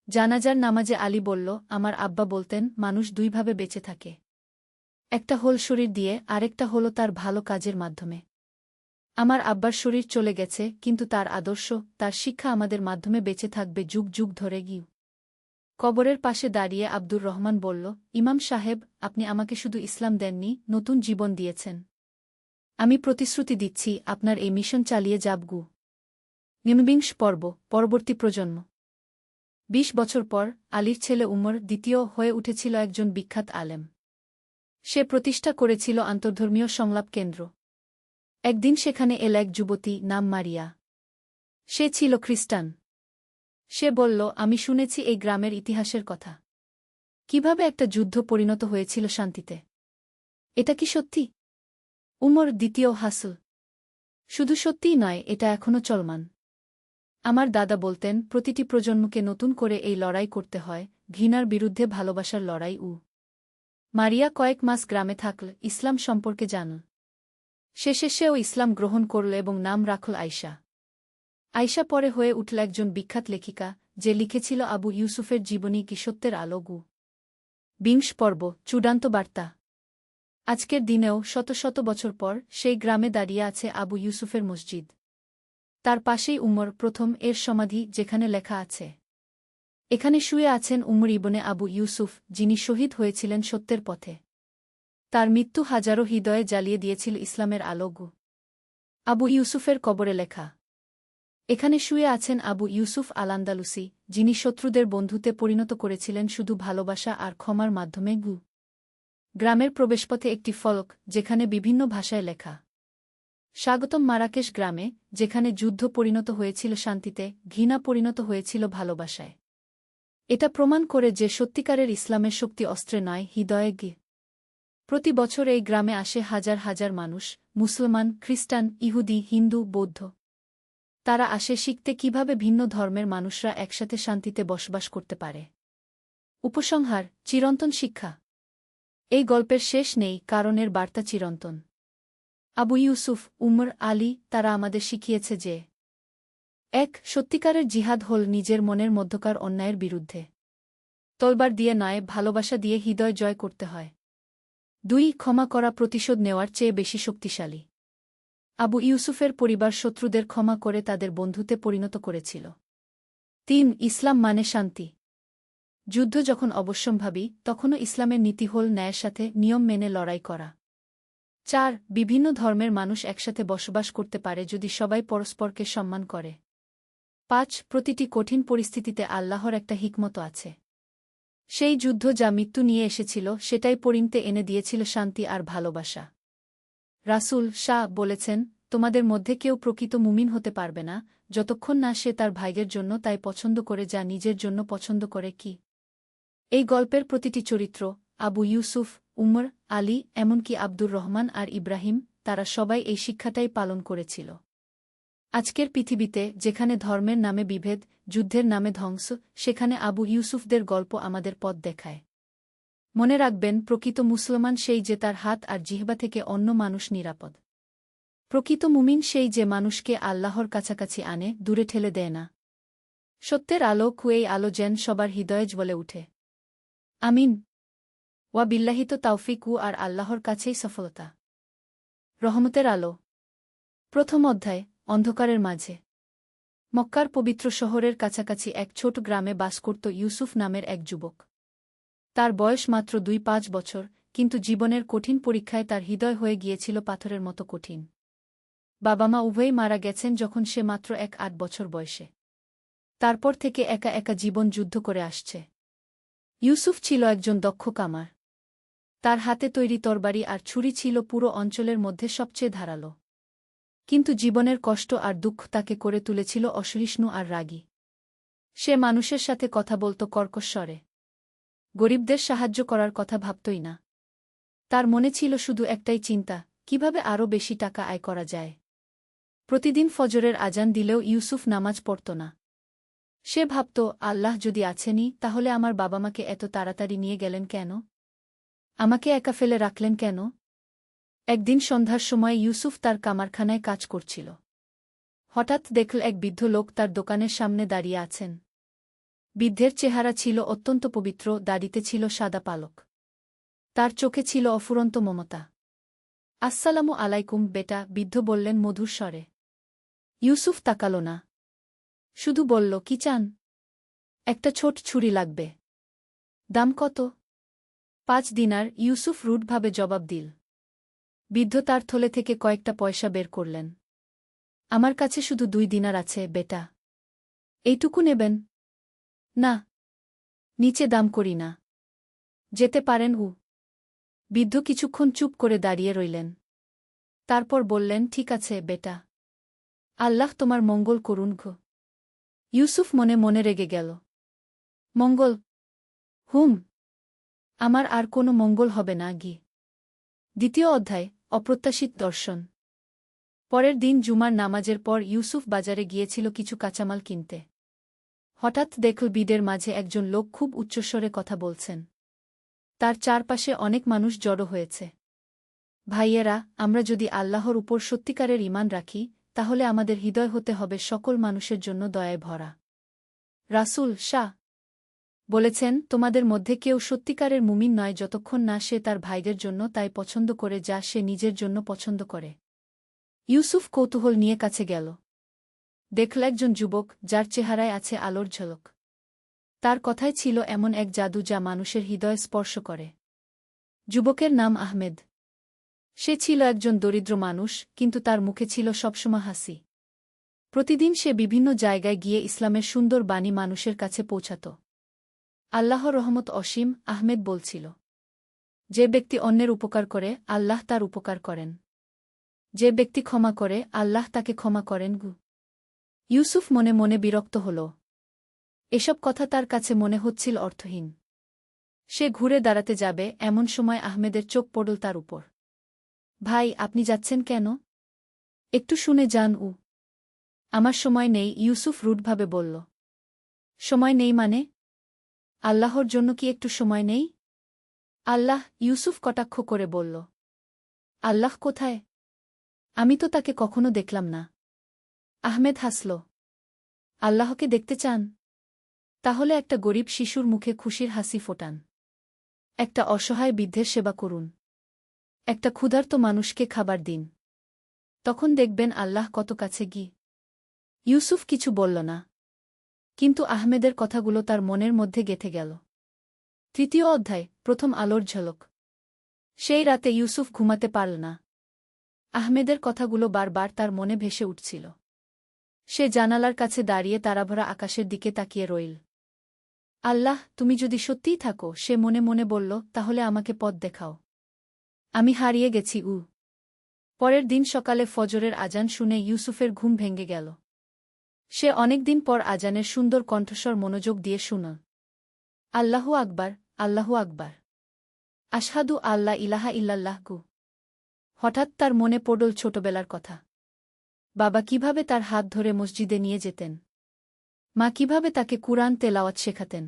জানাজার নামাজে আলী বলল, আমার আব্বা বলতেন, মানুষ দুইভাবে বেঁচে থাকে। একটা হল শরীর দিয়ে, আরেকটা হল তার ভালো কাজের মাধ্যমে। আমার আব্বার শরীর চলে গেছে, কিন্তু তার আদর্শ, তার শিক্ষা আমাদের মাধ্যমে বেঁচে থাকবে যুগ যুগ ধরে গিয়ে। কবরের পাশে দাঁড়িয়ে আব্দুর রহমান বলল, ইমাম সাহেব, আপনি আমাকে শুধু ইসলাম দেননি, নতুন জীবন দিয়েছেন। আমি প্রতিশ্রুতি দিচ্ছি, আপনার এই মিশন চালিয়ে যাবগু। নিম্নবিংশ পর্ব, পরবর্তী প্রজন্ম। 20 বছর পর আলীর ছেলে উমর দ্বিতীয় হয়ে উঠেছিল একজন বিখ্যাত আলেম। সে প্রতিষ্ঠা করেছিল আন্তর্ধর্মীয় সংলাপ কেন্দ্র। একদিন সেখানে এল এক যুবতী, নাম মারিয়া। সে ছিল খ্রিস্টান। সে বলল, আমি শুনেছি এই গ্রামের ইতিহাসের কথা। কিভাবে একটা যুদ্ধ পরিণত হয়েছিল শান্তিতে। এটা কি সত্যি? উমর দ্বিতীয় হাসল। শুধু সত্যিই নয়, এটা এখনও চলমান। আমার দাদা বলতেন প্রতিটি প্রজন্মকে নতুন করে এই লড়াই করতে হয়, ঘৃণার বিরুদ্ধে ভালোবাসার লড়াই। মারিয়া কয়েক মাস গ্রামে থাকল, ইসলাম সম্পর্কে জানল। শেষে সেও ইসলাম গ্রহণ করল এবং নাম রাখল আয়শা। আয়শা পরে হয়ে উঠল একজন বিখ্যাত লেখিকা, যে লিখেছিল আবু ইউসুফের জীবনী কি সত্যের আলো। ২০ পর্ব, চূড়ান্ত বার্তা। আজকের দিনেও শত শত বছর পর সেই গ্রামে দাঁড়িয়ে আছে আবু ইউসুফের মসজিদ। তার পাশেই উমর প্রথম এর সমাধি, যেখানে লেখা আছে, এখানে শুয়ে আছেন উমর ইবনে আবু ইউসুফ, যিনি শহীদ হয়েছিলেন সত্যের পথে। তার মৃত্যু হাজারো হৃদয়ে জ্বালিয়ে দিয়েছিল ইসলামের আলো। আবু ইউসুফের কবরে লেখা, এখানে শুয়ে আছেন আবু ইউসুফ আল আন্দালুসি, যিনি শত্রুদের বন্ধুতে পরিণত করেছিলেন শুধু ভালোবাসা আর ক্ষমার মাধ্যমে। গ্রামের প্রবেশপথে একটি ফলক, যেখানে বিভিন্ন ভাষায় লেখা, স্বাগতম মারাকেশ গ্রামে, যেখানে যুদ্ধ পরিণত হয়েছিল শান্তিতে, ঘৃণা পরিণত হয়েছিল ভালোবাসায়। এটা প্রমাণ করে যে সত্যিকারের ইসলামের শক্তি অস্ত্রে নয়, হৃদয়ে। প্রতি বছর এই গ্রামে আসে হাজার হাজার মানুষ, মুসলমান, খ্রিস্টান, ইহুদি, হিন্দু, বৌদ্ধ। তারা আসে শিখতে কিভাবে ভিন্ন ধর্মের মানুষরা একসাথে শান্তিতে বসবাস করতে পারে। উপসংহার, চিরন্তন শিক্ষা। এই গল্পের শেষ নেই, কারণ এর বার্তা চিরন্তন। আবু ইউসুফ, উমর, আলী, তারা আমাদের শিখিয়েছে যে ১. সত্যিকারের জিহাদ হল নিজের মনের মধ্যকার অন্যায়ের বিরুদ্ধে। তলবার দিয়ে নয়, ভালোবাসা দিয়ে হৃদয় জয় করতে হয়। ২. ক্ষমা করা প্রতিশোধ নেওয়ার চেয়ে বেশি শক্তিশালী। আবু ইউসুফের পরিবার শত্রুদের ক্ষমা করে তাদের বন্ধুতে পরিণত করেছিল। ৩. ইসলাম মানে শান্তি। যুদ্ধ যখন অবশ্যম্ভাবী, তখনও ইসলামের নীতি হল ন্যায়ের সাথে নিয়ম মেনে লড়াই করা। ৪. বিভিন্ন ধর্মের মানুষ একসাথে বসবাস করতে পারে যদি সবাই পরস্পরকে সম্মান করে। ৫. প্রতিটি কঠিন পরিস্থিতিতে আল্লাহর একটা হিকমত আছে। সেই যুদ্ধ যা মৃত্যু নিয়ে এসেছিল, সেটাই পরিণতে এনে দিয়েছিল শান্তি আর ভালোবাসা। রাসূল শাহ বলেছেন, তোমাদের মধ্যে কেউ প্রকৃত মুমিন হতে পারবে না, যতক্ষণ না সে তার ভাইয়ের জন্য তাই পছন্দ করে যা নিজের জন্য পছন্দ করে। কি এই গল্পের প্রতিটি চরিত্র, আবু ইউসুফ, উমর, আলী, এমনকি আব্দুর রহমান আর ইব্রাহিম, তারা সবাই এই শিক্ষাটাই পালন করেছিল। আজকের পৃথিবীতে, যেখানে ধর্মের নামে বিভেদ, যুদ্ধের নামে ধ্বংস, সেখানে আবু ইউসুফদের গল্প আমাদের পথ দেখায়। মনে রাখবেন, প্রকৃত মুসলমান সেই যে তার হাত আর জিহ্বা থেকে অন্য মানুষ নিরাপদ। প্রকৃত মুমিন সেই যে মানুষকে আল্লাহর কাছাকাছি আনে, দূরে ঠেলে দেয় না। সত্যের আলো, এই আলো যেন সবার হৃদয়ে জ্বলে উঠে। আমিন। ওয়া বিল্লাহি তাওফিক, আর আল্লাহর কাছেই সফলতা। রহমতের আলো। প্রথম অধ্যায়, অন্ধকারের মাঝে। মক্কার পবিত্র শহরের কাছাকাছি এক ছোট গ্রামে বাস করত ইউসুফ নামের এক যুবক। তার বয়স মাত্র ২-৫ বছর, কিন্তু জীবনের কঠিন পরীক্ষায় তার হৃদয় হয়ে গিয়েছিল পাথরের মতো কঠিন। বাবা মা উভয়েই মারা গেছেন যখন সে মাত্র ৮ বছর বয়সে। তারপর থেকে একা একা জীবন যুদ্ধ করে আসছে। ইউসুফ ছিল একজন দক্ষ কামার। তার হাতে তৈরি তরবারি আর ছুরি ছিল পুরো অঞ্চলের মধ্যে সবচেয়ে ধারালো। কিন্তু জীবনের কষ্ট আর দুঃখ তাকে করে তুলেছিল অসহিষ্ণু আর রাগী। সে মানুষের সাথে কথা বলত কর্কশ স্বরে। গরিবদের সাহায্য করার কথা ভাবতই না। তার মনে ছিল শুধু একটাই চিন্তা, কিভাবে আরও বেশি টাকা আয় করা যায়। প্রতিদিন ফজরের আজান দিলেও ইউসুফ নামাজ পড়ত না। সে ভাবত, আল্লাহ যদি আছেনই, তাহলে আমার বাবা মাকে এত তাড়াতাড়ি নিয়ে গেলেন কেন? আমাকে একা ফেলে রাখলেন কেন? একদিন সন্ধ্যার সময় ইউসুফ তার কামারখানায় কাজ করছিল। হঠাৎ দেখল এক বৃদ্ধ লোক তার দোকানের সামনে দাঁড়িয়ে আছেন। বৃদ্ধের চেহারা ছিল অত্যন্ত পবিত্র, দাড়িতে ছিল সাদা পালক। তার চোখে ছিল অফুরন্ত মমতা। আসসালামু আলাইকুম বেটা, বৃদ্ধ বললেন মধুর স্বরে। ইউসুফ তাকাল না। শুধু বলল, কি চান? একটা ছোট ছুরি লাগবে। দাম কত? ৫ দিনার, ইউসুফ রুডভাবে জবাব দিল। বৃদ্ধ তার থলে থেকে কয়েকটা পয়সা বের করলেন। আমার কাছে শুধু ২ দিনার আছে বেটা। এইটুকু নেবেন? না, নিচে দাম করি না। যেতে পারেন। বৃদ্ধ কিছুক্ষণ চুপ করে দাঁড়িয়ে রইলেন। তারপর বললেন, ঠিক আছে বেটা। আল্লাহ তোমার মঙ্গল করুন। ইউসুফ মনে মনে রেগে গেল। মঙ্গল? আমার আর কোনো মঙ্গল হবে না। দ্বিতীয় অধ্যায়, অপ্রত্যাশিত দর্শন। পরের দিন জুমার নামাজের পর ইউসুফ বাজারে গিয়েছিল কিছু কাঁচামাল কিনতে। হঠাৎ দেখল বিদের মাঝে একজন লোক খুব উচ্চস্বরে কথা বলছেন। তার চারপাশে অনেক মানুষ জড়ো হয়েছে। ভাইয়েরা, আমরা যদি আল্লাহর উপর সত্যিকারের ঈমান রাখি, তাহলে আমাদের হৃদয় হতে হবে সকল মানুষের জন্য দয়ায় ভরা। রাসূল শাহ বলেছেন, তোমাদের মধ্যে কেউ সত্যিকারের মুমিন নয় যতক্ষণ না সে তার ভাইদের জন্য তাই পছন্দ করে যা সে নিজের জন্য পছন্দ করে। ইউসুফ কৌতূহল নিয়ে কাছে গেল। দেখল একজন যুবক, যার চেহারায় আছে আলোর ঝলক। তার কথায় ছিল এমন এক জাদু যা মানুষের হৃদয় স্পর্শ করে। যুবকের নাম আহমেদ। সে ছিল একজন দরিদ্র মানুষ, কিন্তু তার মুখে ছিল সবসময় হাসি। প্রতিদিন সে বিভিন্ন জায়গায় গিয়ে ইসলামের সুন্দর বাণী মানুষের কাছে পৌঁছাত। আল্লাহর রহমত অসীম। আহমেদ বলছিল, যে ব্যক্তি অন্যের উপকার করে, আল্লাহ তার উপকার করেন। যে ব্যক্তি ক্ষমা করে, আল্লাহ তাকে ক্ষমা করেন। ইউসুফ মনে মনে বিরক্ত হল। এসব কথা তার কাছে মনে হচ্ছিল অর্থহীন। সে ঘুরে দাঁড়াতে যাবে, এমন সময় আহমেদের চোখ পড়ল তার উপর। ভাই, আপনি যাচ্ছেন কেন? একটু শুনে যান। আমার সময় নেই, ইউসুফ রুডভাবে বলল। সময় নেই মানে? আল্লাহর জন্য কি একটু সময় নেই? আল্লাহ? ইউসুফ কটাক্ষ করে বলল। আল্লাহ কোথায়? আমি তো তাকে কখনো দেখলাম না। আহমেদ হাসল। আল্লাহকে দেখতে চান? তাহলে একটা গরিব শিশুর মুখে খুশির হাসি ফোটান। একটা অসহায় বৃদ্ধের সেবা করুন। একটা ক্ষুধার্ত মানুষকে খাবার দিন। তখন দেখবেন আল্লাহ কত কাছে গিয়ে। ইউসুফ কিছু বলল না। কিন্তু আহমেদের কথাগুলো তার মনের মধ্যে গেঁথে গেল। তৃতীয় অধ্যায়, প্রথম আলোর ঝলক। সেই রাতে ইউসুফ ঘুমাতে পারল না। আহমেদের কথাগুলো বারবার তার মনে ভেসে উঠছিল। সে জানালার কাছে দাঁড়িয়ে তারাভরা আকাশের দিকে তাকিয়ে রইল। আল্লাহ, তুমি যদি সত্যিই থাকো, সে মনে মনে বলল, তাহলে আমাকে পথ দেখাও। আমি হারিয়ে গেছি। পরের দিন সকালে ফজরের আজান শুনে ইউসুফের ঘুম ভেঙে গেল। সে অনেকদিন পর আজানের সুন্দর কণ্ঠস্বর মনোযোগ দিয়ে শুনল। আল্লাহু আকবার, আল্লাহু আকবার। আশহাদু আল্লা ইলাহা ইল্লাল্লাহ। হঠাৎ তার মনে পড়ল ছোটবেলার কথা। বাবা কিভাবে তার হাত ধরে মসজিদে নিয়ে যেতেন। মা কিভাবে তাকে কুরআন তেলাওয়াত শেখাতেন।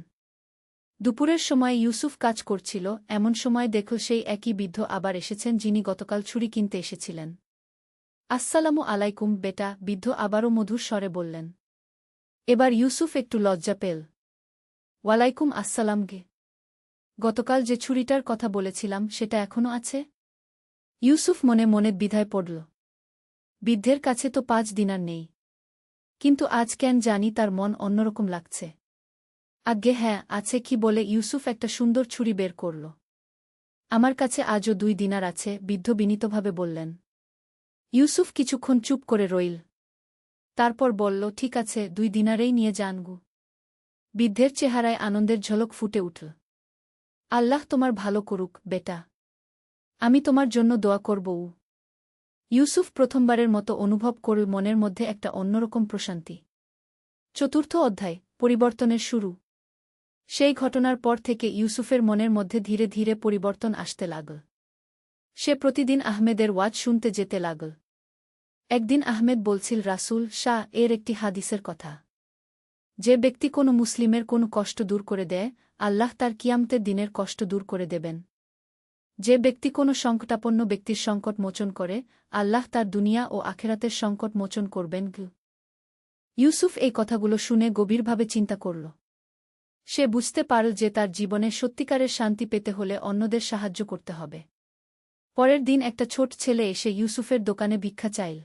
দুপুরের সময় ইউসুফ কাজ করছিল, এমন সময় দেখল সেই একই বৃদ্ধ আবার এসেছেন যিনি গতকাল ছুরি কিনতে এসেছিলেন। আসসালামু আলাইকুম বেটা, বৃদ্ধ আবারও মধুর স্বরে বললেন। এবার ইউসুফ একটু লজ্জা পেল। ওয়ালাইকুম আসসালাম গে। গতকাল যে ছুরিটার কথা বলেছিলাম সেটা এখনও আছে? ইউসুফ মনে মনে দ্বিধায় পড়ল। বৃদ্ধের কাছে তো 5 দিনার নেই। কিন্তু আজ কেন জানি তার মন অন্যরকম লাগছে। আজ্ঞে হ্যাঁ, আছে। কি বলে ইউসুফ একটা সুন্দর ছুরি বের করল। আমার কাছে আজও 2 দিনার আছে, বৃদ্ধ বিনীতভাবে বললেন। ইউসুফ কিছুক্ষণ চুপ করে রইল। তারপর বলল, ঠিক আছে, 2 দিনারেই নিয়ে যান। বৃদ্ধের চেহারায় আনন্দের ঝলক ফুটে উঠল। আল্লাহ তোমার ভালো করুক বেটা। আমি তোমার জন্য দোয়া করব। ইউসুফ প্রথমবারের মতো অনুভব করল মনের মধ্যে একটা অন্যরকম প্রশান্তি। চতুর্থ অধ্যায়, পরিবর্তনের শুরু। সেই ঘটনার পর থেকে ইউসুফের মনের মধ্যে ধীরে ধীরে পরিবর্তন আসতে লাগল। সে প্রতিদিন আহমেদের ওয়াজ শুনতে যেতে লাগল। একদিন আহমেদ বলছিল, রাসূল শাহ এর একটি হাদিসের কথা। যে ব্যক্তি কোনো মুসলিমের কোনো কষ্ট দূর করে দেয়, আল্লাহ তার কিয়ামতের দিনের কষ্ট দূর করে দেবেন। যে ব্যক্তি কোনো সংকটাপন্ন ব্যক্তির সংকট মোচন করে, আল্লাহ তার দুনিয়া ও আখেরাতের সংকট মোচন করবেন। ইউসুফ এই কথাগুলো শুনে গভীরভাবে চিন্তা করল। সে বুঝতে পারল যে তার জীবনে সত্যিকারের শান্তি পেতে হলে অন্যদের সাহায্য করতে হবে। পরের দিন একটা ছোট ছেলে এসে ইউসুফের দোকানে ভিক্ষা চাইল।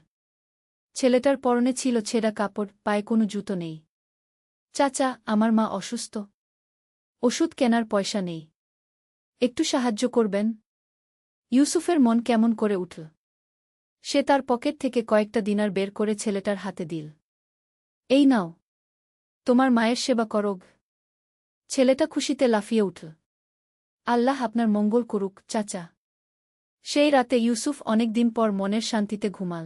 ছেলেটার পরনে ছিল ছেঁড়া কাপড়, পায়ে কোনো জুতো নেই। চাচা, আমার মা অসুস্থ। ওষুধ কেনার পয়সা নেই। একটু সাহায্য করবেন? ইউসুফের মন কেমন করে উঠল। সে তার পকেট থেকে কয়েকটা দিনার বের করে ছেলেটার হাতে দিল। এই নাও, তোমার মায়ের সেবা করোগ। ছেলেটা খুশিতে লাফিয়ে উঠল। আল্লাহ আপনার মঙ্গল করুক চাচা। সেই রাতে ইউসুফ অনেক দিন পর মনের শান্তিতে ঘুমাল।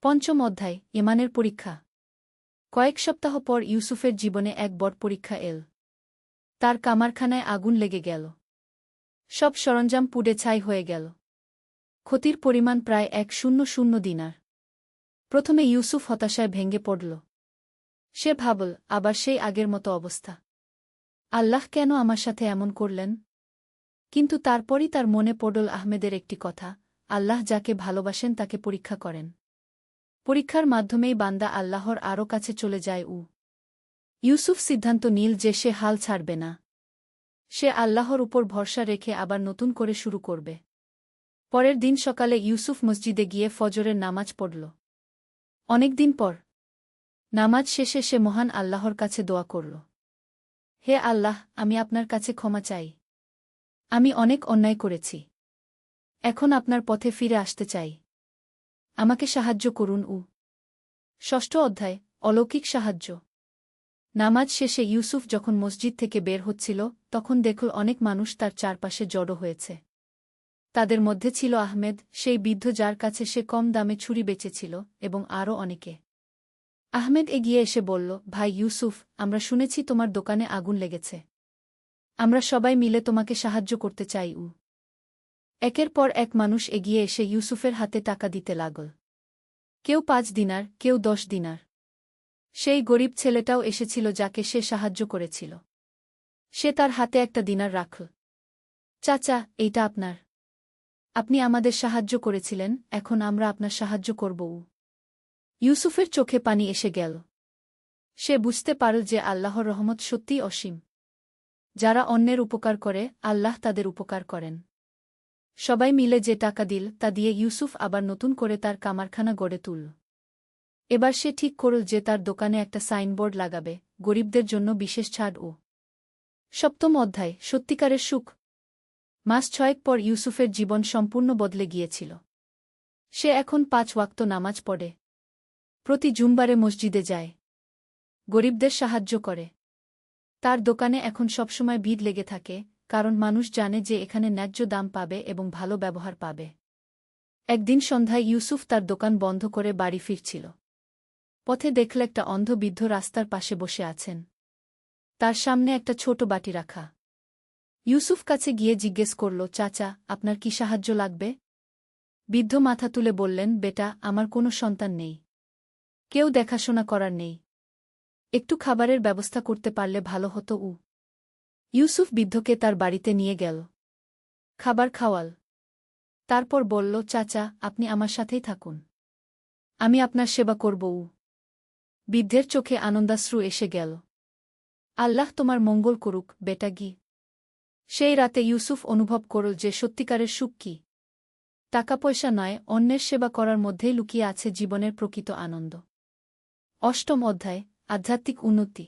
পঞ্চম অধ্যায়, ঈমানের পরীক্ষা। কয়েক সপ্তাহ পর ইউসুফের জীবনে এক বড় পরীক্ষা এল। তার কামারখানায় আগুন লেগে গেল। সব সরঞ্জাম পুড়ে ছাই হয়ে গেল। ক্ষতির পরিমাণ প্রায় 100 দিনার। প্রথমে ইউসুফ হতাশায় ভেঙে পড়ল। সে ভাবল, আবার সেই আগের মতো অবস্থা। আল্লাহ কেন আমার সাথে এমন করলেন? কিন্তু তারপরই তার মনে পড়ল আহমেদের একটি কথা, আল্লাহ যাকে ভালোবাসেন তাকে পরীক্ষা করেন। পরীক্ষার মাধ্যমেই বান্দা আল্লাহর আরও কাছে চলে যায়। ইউসুফ সিদ্ধান্ত নিল যে সে হাল ছাড়বে না। সে আল্লাহর উপর ভরসা রেখে আবার নতুন করে শুরু করবে। পরের দিন সকালে ইউসুফ মসজিদে গিয়ে ফজরের নামাজ পড়ল। অনেকদিন পর নামাজ শেষে সে মহান আল্লাহর কাছে দোয়া করল, হে আল্লাহ, আমি আপনার কাছে ক্ষমা চাই। আমি অনেক অন্যায় করেছি। এখন আপনার পথে ফিরে আসতে চাই। আমাকে সাহায্য করুন। ষষ্ঠ অধ্যায়, অলৌকিক সাহায্য। নামাজ শেষে ইউসুফ যখন মসজিদ থেকে বের হচ্ছিল, তখন দেখল অনেক মানুষ তার চারপাশে জড়ো হয়েছে। তাদের মধ্যে ছিল আহমেদ, সেই বৃদ্ধ যার কাছে সে কম দামে ছুরি বেচেছিল, এবং আরও অনেকে। আহমেদ এগিয়ে এসে বলল, ভাই ইউসুফ, আমরা শুনেছি তোমার দোকানে আগুন লেগেছে। আমরা সবাই মিলে তোমাকে সাহায্য করতে চাই। একের পর এক মানুষ এগিয়ে এসে ইউসুফের হাতে টাকা দিতে লাগল। কেউ 5 দিনার, কেউ 10 দিনার। সেই গরিব ছেলেটাও এসেছিল যাকে সে সাহায্য করেছিল। সে তার হাতে একটা দিনার রাখল। চাচা, এইটা আপনার। আপনি আমাদের সাহায্য করেছিলেন, এখন আমরা আপনার সাহায্য করব। ইউসুফের চোখে পানি এসে গেল। সে বুঝতে পারল যে আল্লাহর রহমত সত্যিই অসীম। যারা অন্যের উপকার করে, আল্লাহ তাদের উপকার করেন। সবাই মিলে যে টাকা দিল তা দিয়ে ইউসুফ আবার নতুন করে তার কারখানা গড়ে তুলল। এবার সে ঠিক করল যে তার দোকানে একটা সাইনবোর্ড লাগাবে, গরিবদের জন্য বিশেষ ছাড়। সপ্তম অধ্যায়, সত্যিকারের সুখ। মাস 6 পর ইউসুফের জীবন সম্পূর্ণ বদলে গিয়েছিল। সে এখন 5 ওয়াক্ত নামাজ পড়ে। প্রতি জুমবারে মসজিদে যায়। গরিবদের সাহায্য করে। তার দোকানে এখন সবসময় ভিড় লেগে থাকে, কারণ মানুষ জানে যে এখানে ন্যায্য দাম পাবে এবং ভালো ব্যবহার পাবে। একদিন সন্ধ্যায় ইউসুফ তার দোকান বন্ধ করে বাড়ি ফিরছিল। পথে দেখল একটা অন্ধ বৃদ্ধ রাস্তার পাশে বসে আছেন। তার সামনে একটা ছোট বাটি রাখা। ইউসুফ কাছে গিয়ে জিজ্ঞেস করল, চাচা, আপনার কি সাহায্য লাগবে? বৃদ্ধ মাথা তুলে বললেন, বেটা, আমার কোনো সন্তান নেই। কেউ দেখাশোনা করার নেই। একটু খাবারের ব্যবস্থা করতে পারলে ভালো হতো। ইউসুফ বৃদ্ধকে তার বাড়িতে নিয়ে গেল। খাবার খাওয়াল। তারপর বলল, চাচা, আপনি আমার সাথেই থাকুন। আমি আপনার সেবা করব। বৃদ্ধের চোখে আনন্দাশ্রু এসে গেল। আল্লাহ তোমার মঙ্গল করুক, বেটা গি। সেই রাতে ইউসুফ অনুভব করল যে সত্যিকারের সুখ কি। টাকা পয়সা নয়, অন্যের সেবা করার মধ্যেই লুকিয়ে আছে জীবনের প্রকৃত আনন্দ। অষ্টম অধ্যায়, আধ্যাত্মিক উন্নতি।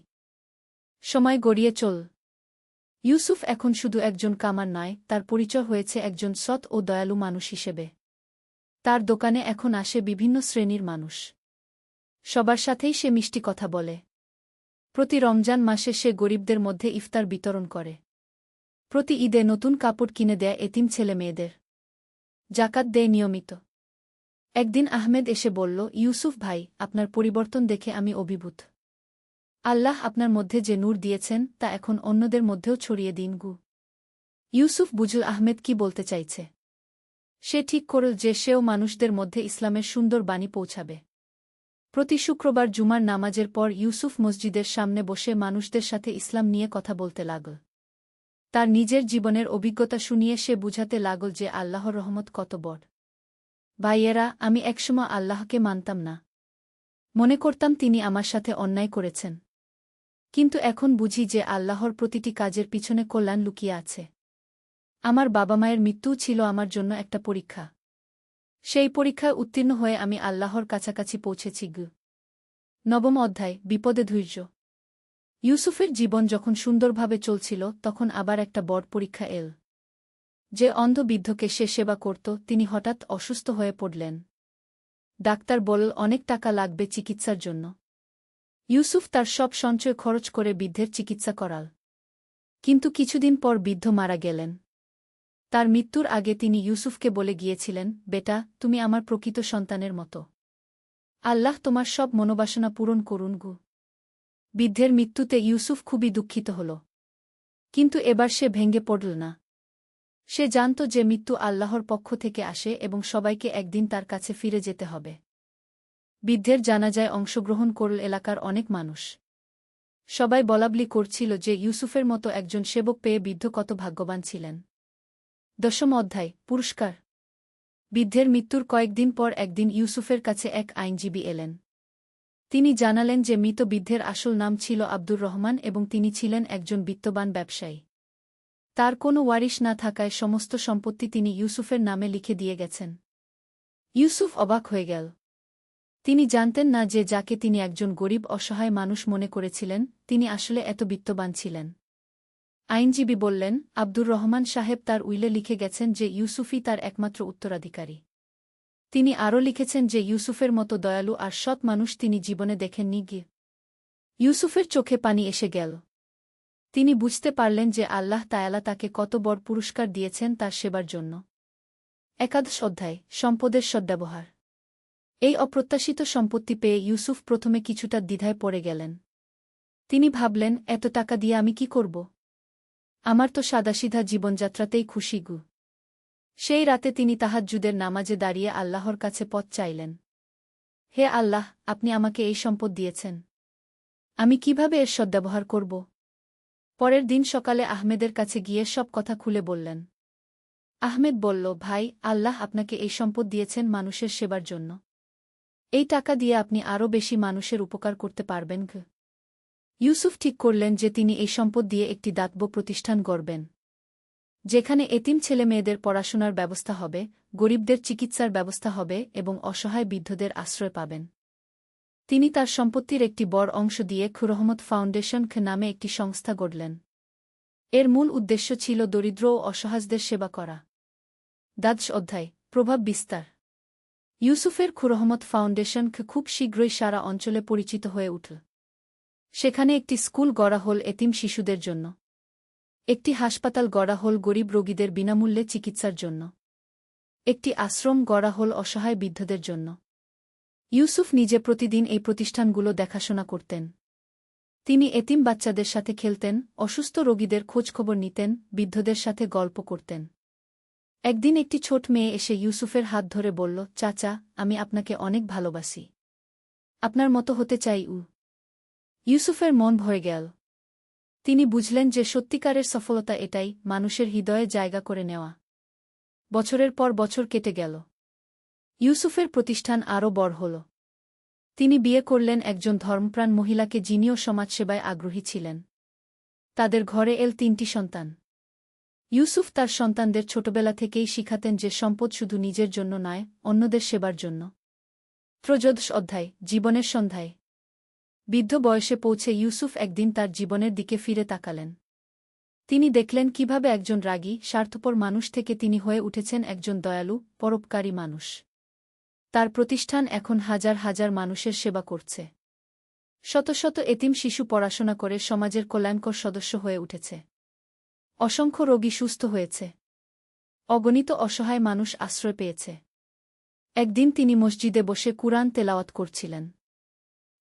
সময় গড়িয়ে চল। ইউসুফ এখন শুধু একজন কামার নয়, তার পরিচয় হয়েছে একজন সৎ ও দয়ালু মানুষ হিসেবে। তার দোকানে এখন আসে বিভিন্ন শ্রেণীর মানুষ। সবার সাথেই সে মিষ্টি কথা বলে। প্রতি রমজান মাসে সে গরিবদের মধ্যে ইফতার বিতরণ করে। প্রতি ঈদে নতুন কাপড় কিনে দেয় এতিম ছেলে মেয়েদের। জাকাত দেয় নিয়মিত। একদিন আহমেদ এসে বলল, ইউসুফ ভাই, আপনার পরিবর্তন দেখে আমি অভিভূত। আল্লাহ আপনার মধ্যে যে নূর দিয়েছেন তা এখন অন্যদের মধ্যেও ছড়িয়ে দিন। ইউসুফ বুঝল আহমেদ কি বলতে চাইছে। সে ঠিক করল যে সেও মানুষদের মধ্যে ইসলামের সুন্দর বাণী পৌঁছাবে। প্রতি শুক্রবার জুমার নামাজের পর ইউসুফ মসজিদের সামনে বসে মানুষদের সাথে ইসলাম নিয়ে কথা বলতে লাগল। তার নিজের জীবনের অভিজ্ঞতা শুনিয়ে সে বুঝাতে লাগল যে আল্লাহর রহমত কত বড়। ভাইয়েরা, আমি একসময় আল্লাহকে মানতাম না। মনে করতাম তিনি আমার সাথে অন্যায় করেছেন। কিন্তু এখন বুঝি যে আল্লাহর প্রতিটি কাজের পিছনে কল্যাণ লুকিয়ে আছে। আমার বাবা মায়ের মৃত্যুও ছিল আমার জন্য একটা পরীক্ষা। সেই পরীক্ষায় উত্তীর্ণ হয়ে আমি আল্লাহর কাছাকাছি পৌঁছেছি। নবম অধ্যায়, বিপদে ধৈর্য। ইউসুফের জীবন যখন সুন্দরভাবে চলছিল তখন আবার একটা বড় পরীক্ষা এল। যে অন্ধ বৃদ্ধকে সে সেবা করত তিনি হঠাৎ অসুস্থ হয়ে পড়লেন। ডাক্তার বলল, অনেক টাকা লাগবে চিকিৎসার জন্য। ইউসুফ তার সব সঞ্চয় খরচ করে বৃদ্ধের চিকিৎসা করাল। কিন্তু কিছুদিন পর বৃদ্ধ মারা গেলেন। তার মৃত্যুর আগে তিনি ইউসুফকে বলে গিয়েছিলেন, বেটা, তুমি আমার প্রকৃত সন্তানের মতো। আল্লাহ তোমার সব মনোবাসনা পূরণ করুন। বৃদ্ধের মৃত্যুতে ইউসুফ খুবই দুঃখিত হল। কিন্তু এবার সে ভেঙে পড়ল না। সে জানত যে মৃত্যু আল্লাহর পক্ষ থেকে আসে এবং সবাইকে একদিন তার কাছে ফিরে যেতে হবে। বৃদ্ধের জানাজায় অংশগ্রহণ করল এলাকার অনেক মানুষ। সবাই বলাবলি করছিল যে ইউসুফের মতো একজন সেবক পেয়ে বৃদ্ধ কত ভাগ্যবান ছিলেন। 10ম অধ্যায় পুরস্কার। বৃদ্ধের মৃত্যুর কয়েকদিন পর একদিন ইউসুফের কাছে এক আইনজীবী এলেন। তিনি জানালেন যে মৃত বৃদ্ধের আসল নাম ছিল আব্দুর রহমান এবং তিনি ছিলেন একজন বিত্তবান ব্যবসায়ী। তার কোনো ওয়ারিশ না থাকায় সমস্ত সম্পত্তি তিনি ইউসুফের নামে লিখে দিয়ে গেছেন। ইউসুফ অবাক হয়ে গেল। তিনি জানতেন না যে যাকে তিনি একজন গরিব অসহায় মানুষ মনে করেছিলেন তিনি আসলে এত বিত্তবান ছিলেন। আইনজীবী বললেন, আব্দুর রহমান সাহেব তার উইলে লিখে গেছেন যে ইউসুফই তার একমাত্র উত্তরাধিকারী। তিনি আরও লিখেছেন যে ইউসুফের মতো দয়ালু আর সৎ মানুষ তিনি জীবনে দেখেননি গিয়ে। ইউসুফের চোখে পানি এসে গেল। তিনি বুঝতে পারলেন যে আল্লাহ তায়ালা তাকে কত বড় পুরস্কার দিয়েছেন তার সেবার জন্য। একাদশ অধ্যায় সম্পদের সদ্ব্যবহার। এই অপ্রত্যাশিত সম্পত্তি পেয়ে ইউসুফ প্রথমে কিছুটা দ্বিধায় পড়ে গেলেন। তিনি ভাবলেন, এত টাকা দিয়ে আমি কি করব? আমার তো সাদাসিধা জীবনযাত্রাতেই খুশি গু। সেই রাতে তিনি তাহাজ্জুদের নামাজে দাঁড়িয়ে আল্লাহর কাছে পথ চাইলেন। হে আল্লাহ, আপনি আমাকে এই সম্পদ দিয়েছেন। আমি কিভাবে এর সদ্ব্যবহার করব? পরের দিন সকালে আহমেদের কাছে গিয়ে সব কথা খুলে বললেন। আহমেদ বলল, ভাই, আল্লাহ আপনাকে এই সম্পদ দিয়েছেন মানুষের সেবার জন্য। এই টাকা দিয়ে আপনি আরও বেশি মানুষের উপকার করতে পারবেন। ইউসুফ ঠিক করলেন যে তিনি এই সম্পদ দিয়ে একটি দাতব্য প্রতিষ্ঠান গড়বেন, যেখানে এতিম ছেলেমেয়েদের পড়াশোনার ব্যবস্থা হবে, গরিবদের চিকিৎসার ব্যবস্থা হবে এবং অসহায় বৃদ্ধদের আশ্রয় পাবেন। তিনি তার সম্পত্তির একটি বড় অংশ দিয়ে খুরহমত ফাউন্ডেশন নামে একটি সংস্থা গড়লেন। এর মূল উদ্দেশ্য ছিল দরিদ্র ও অসহায়দের সেবা করা। দ্বাদশ অধ্যায় প্রভাব বিস্তার। ইউসুফের খুরহমত ফাউন্ডেশন খুব শীঘ্রই সারা অঞ্চলে পরিচিত হয়ে উঠল। সেখানে একটি স্কুল গড়া হল এতিম শিশুদের জন্য। একটি হাসপাতাল গড়া হল গরিব রোগীদের বিনামূল্যে চিকিৎসার জন্য। একটি আশ্রম গড়া হল অসহায় বৃদ্ধদের জন্য। ইউসুফ নিজে প্রতিদিন এই প্রতিষ্ঠানগুলো দেখাশোনা করতেন। তিনি এতিম বাচ্চাদের সাথে খেলতেন, অসুস্থ রোগীদের খোঁজখবর নিতেন, বৃদ্ধদের সাথে গল্প করতেন। একদিন একটি ছোট মেয়ে এসে ইউসুফের হাত ধরে বলল, চাচা, আমি আপনাকে অনেক ভালোবাসি। আপনার মতো হতে চাই। ইউসুফের মন ভরে গেল। তিনি বুঝলেন যে সত্যিকারের সফলতা এটাই, মানুষের হৃদয়ে জায়গা করে নেওয়া। বছরের পর বছর কেটে গেল। ইউসুফের প্রতিষ্ঠান আরও বড় হল। তিনি বিয়ে করলেন একজন ধর্মপ্রাণ মহিলাকে যিনিও সমাজসেবায় আগ্রহী ছিলেন। তাদের ঘরে এল 3টি সন্তান। ইউসুফ তার সন্তানদের ছোটবেলা থেকেই শিখাতেন যে সম্পদ শুধু নিজের জন্য নয়, অন্যদের সেবার জন্য। ত্রয়োদশ অধ্যায় জীবনের সন্ধ্যায়। বৃদ্ধ বয়সে পৌঁছে ইউসুফ একদিন তার জীবনের দিকে ফিরে তাকালেন। তিনি দেখলেন কিভাবে একজন রাগী, স্বার্থপর মানুষ থেকে তিনি হয়ে উঠেছেন একজন দয়ালু, পরোপকারী মানুষ। তার প্রতিষ্ঠান এখন হাজার হাজার মানুষের সেবা করছে। শত শত এতিম শিশু পড়াশোনা করে সমাজের কল্যাণকর সদস্য হয়ে উঠেছে। অসংখ্য রোগী সুস্থ হয়েছে। অগণিত অসহায় মানুষ আশ্রয় পেয়েছে। একদিন তিনি মসজিদে বসে কুরআন তেলাওয়াত করছিলেন।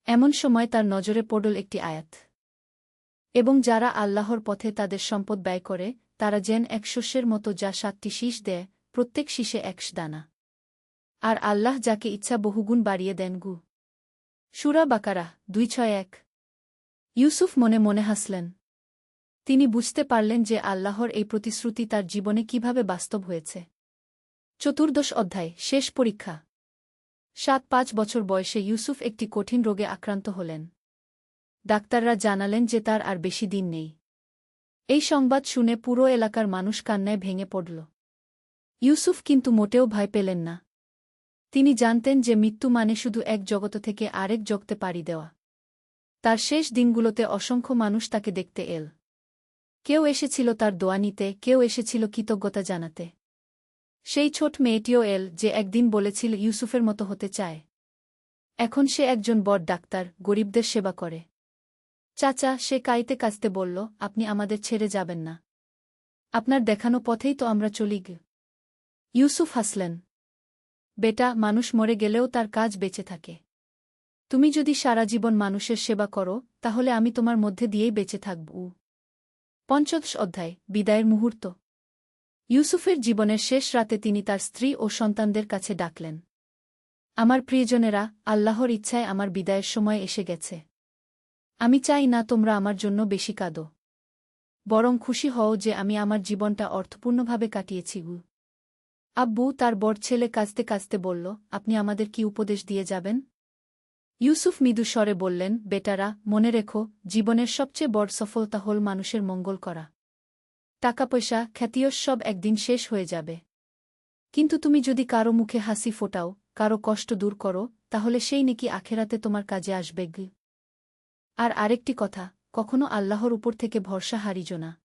এমন সময় তার নজরে পড়ল একটি আয়াত। এবং যারা আল্লাহর পথে তাদের সম্পদ ব্যয় করে, তারা যেন এক শস্যের মতো যা 7টি শীষ দেয়, প্রত্যেক শীষে 1 দানা। আর আল্লাহ যাকে ইচ্ছা বহুগুণ বাড়িয়ে দেন। সূরা বাকারা 261। ইউসুফ মনে মনে হাসলেন। তিনি বুঝতে পারলেন যে আল্লাহর এই প্রতিশ্রুতি তার জীবনে কিভাবে বাস্তব হয়েছে। চতুর্দশ অধ্যায় শেষ পরীক্ষা। 7-5 বছর বয়সে ইউসুফ একটি কঠিন রোগে আক্রান্ত হলেন। ডাক্তাররা জানালেন যে তার আর বেশি দিন নেই। এই সংবাদ শুনে পুরো এলাকার মানুষ কান্নায় ভেঙে পড়ল। ইউসুফ কিন্তু মোটেও ভয় পেলেন না। তিনি জানতেন যে মৃত্যু মানে শুধু এক জগৎ থেকে আরেক জগতে পাড়ি দেওয়া। তার শেষ দিনগুলোতে অসংখ্য মানুষ তাকে দেখতে এল। কেউ এসেছিল তার দোয়া নিতে, কেউ এসেছিল কৃতজ্ঞতা জানাতে। সেই ছোট মেয়েটিও এল যে একদিন বলেছিল ইউসুফের মতো হতে চায়। এখন সে একজন বড় ডাক্তার, গরিবদের সেবা করে। চাচা, সে কাঁদতে কাঁদতে বলল, আপনি আমাদের ছেড়ে যাবেন না। আপনার দেখানো পথেই তো আমরা চলি। ইউসুফ হাসলেন। বেটা, মানুষ মরে গেলেও তার কাজ বেঁচে থাকে। তুমি যদি সারা জীবন মানুষের সেবা করো, তাহলে আমি তোমার মধ্যে দিয়েই বেঁচে থাকব। পঞ্চদশ অধ্যায় বিদায়ের মুহূর্ত। ইউসুফের জীবনের শেষ রাতে তিনি তার স্ত্রী ও সন্তানদের কাছে ডাকলেন। আমার প্রিয়জনেরা, আল্লাহর ইচ্ছায় আমার বিদায়ের সময় এসে গেছে। আমি চাই না তোমরা আমার জন্য বেশি কাঁদো। বরং খুশি হও যে আমি আমার জীবনটা অর্থপূর্ণভাবে কাটিয়েছি। আব্বু তার বড় ছেলে কাঁদতে কাঁদতে বলল, আপনি আমাদের কি উপদেশ দিয়ে যাবেন? ইউসুফ মৃদু স্বরে বললেন, বেটারা, মনে রেখো, জীবনের সবচেয়ে বড় সফলতা হল মানুষের মঙ্গল করা। টাকা পয়সা, খ্যাতিয়শ সব একদিন শেষ হয়ে যাবে। কিন্তু তুমি যদি কারো মুখে হাসি ফোটাও, কারো কষ্ট দূর করো, তাহলে সেই নেকি আখেরাতে তোমার কাজে আসবে। আর আরেকটি কথা, কখনো আল্লাহর উপর থেকে ভরসা হারিজো না।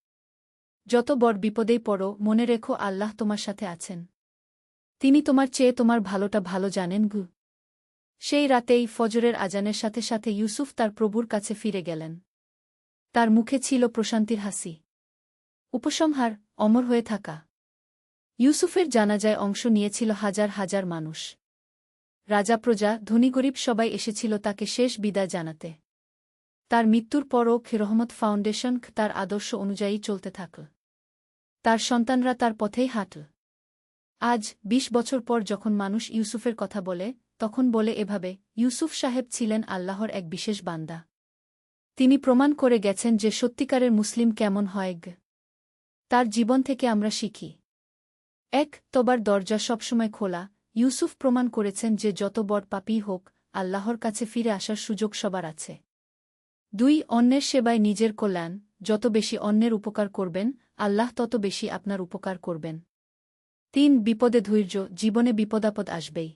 যত বড় বিপদেই পড়ো, মনে রেখো আল্লাহ তোমার সাথে আছেন। তিনি তোমার চেয়ে তোমার ভালোটা ভালো জানেন। সেই রাতেই ফজরের আজানের সাথে সাথে ইউসুফ তার প্রভুর কাছে ফিরে গেলেন। তার মুখে ছিল প্রশান্তির হাসি। উপসংহার, অমর হয়ে থাকা। ইউসুফের জানাজায় অংশ নিয়েছিল হাজার হাজার মানুষ। রাজা প্রজা, ধনী গরিব সবাই এসেছিল তাকে শেষ বিদায় জানাতে। তার মৃত্যুর পরও রহমত ফাউন্ডেশন তার আদর্শ অনুযায়ী চলতে থাকল। তার সন্তানরা তার পথেই হাঁটল। আজ ২০ বছর পর যখন মানুষ ইউসুফের কথা বলে, তখন বলে এভাবে, ইউসুফ সাহেব ছিলেন আল্লাহর এক বিশেষ বান্দা। তিনি প্রমাণ করে গেছেন যে সত্যিকারের মুসলিম কেমন হয়। তার জীবন থেকে আমরা শিখি। ১. তবার দরজা সবসময় খোলা। ইউসুফ প্রমাণ করেছেন যে যত বড় পাপী হোক, আল্লাহর কাছে ফিরে আসার সুযোগ সবার আছে। ২. অন্যের সেবায় নিজের কল্যাণ। যত বেশি অন্যের উপকার করবেন, আল্লাহ তত বেশি আপনার উপকার করবেন। ৩. বিপদে ধৈর্য। জীবনে বিপদাপদ আসবেই।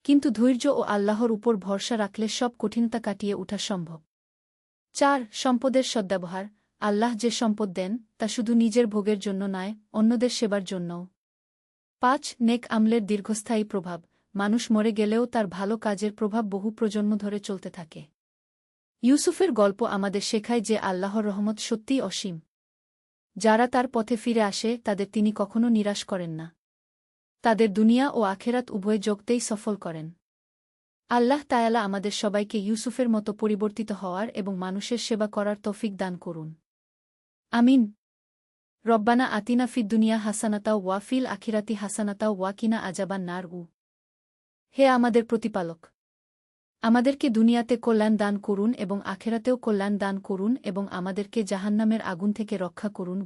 কিন্তু ধৈর্য ও আল্লাহর উপর ভরসা রাখলে সব কঠিনতা কাটিয়ে ওঠা সম্ভব। ৪. সম্পদের সদ্ব্যবহার। আল্লাহ যে সম্পদ দেন, তা শুধু নিজের ভোগের জন্য নয়, অন্যদের সেবার জন্যও। ৫. নেক আমলের দীর্ঘস্থায়ী প্রভাব। মানুষ মরে গেলেও তার ভালো কাজের প্রভাব বহু প্রজন্ম ধরে চলতে থাকে। ইউসুফের গল্প আমাদের শেখায় যে আল্লাহর রহমত সত্যিই অসীম। যারা তার পথে ফিরে আসে, তাদের তিনি কখনো নিরাশ করেন না। তাদের দুনিয়া ও আখেরাত উভয় জগতেই সফল করেন। আল্লাহ তায়ালা আমাদের সবাইকে ইউসুফের মতো পরিবর্তিত হওয়ার এবং মানুষের সেবা করার তৌফিক দান করুন। আমিন। রব্বানা আতিনা ফিদ দুনিয়া হাসানাতাও ওয়া ফিল আখিরাতি হাসানাতাও ওয়া কিনা আজাবান নার। হে আমাদের প্রতিপালক, আমাদেরকে দুনিয়াতে কল্যাণ দান করুন এবং আখেরাতেও কল্যাণ দান করুন এবং আমাদেরকে জাহান্নামের আগুন থেকে রক্ষা করুন।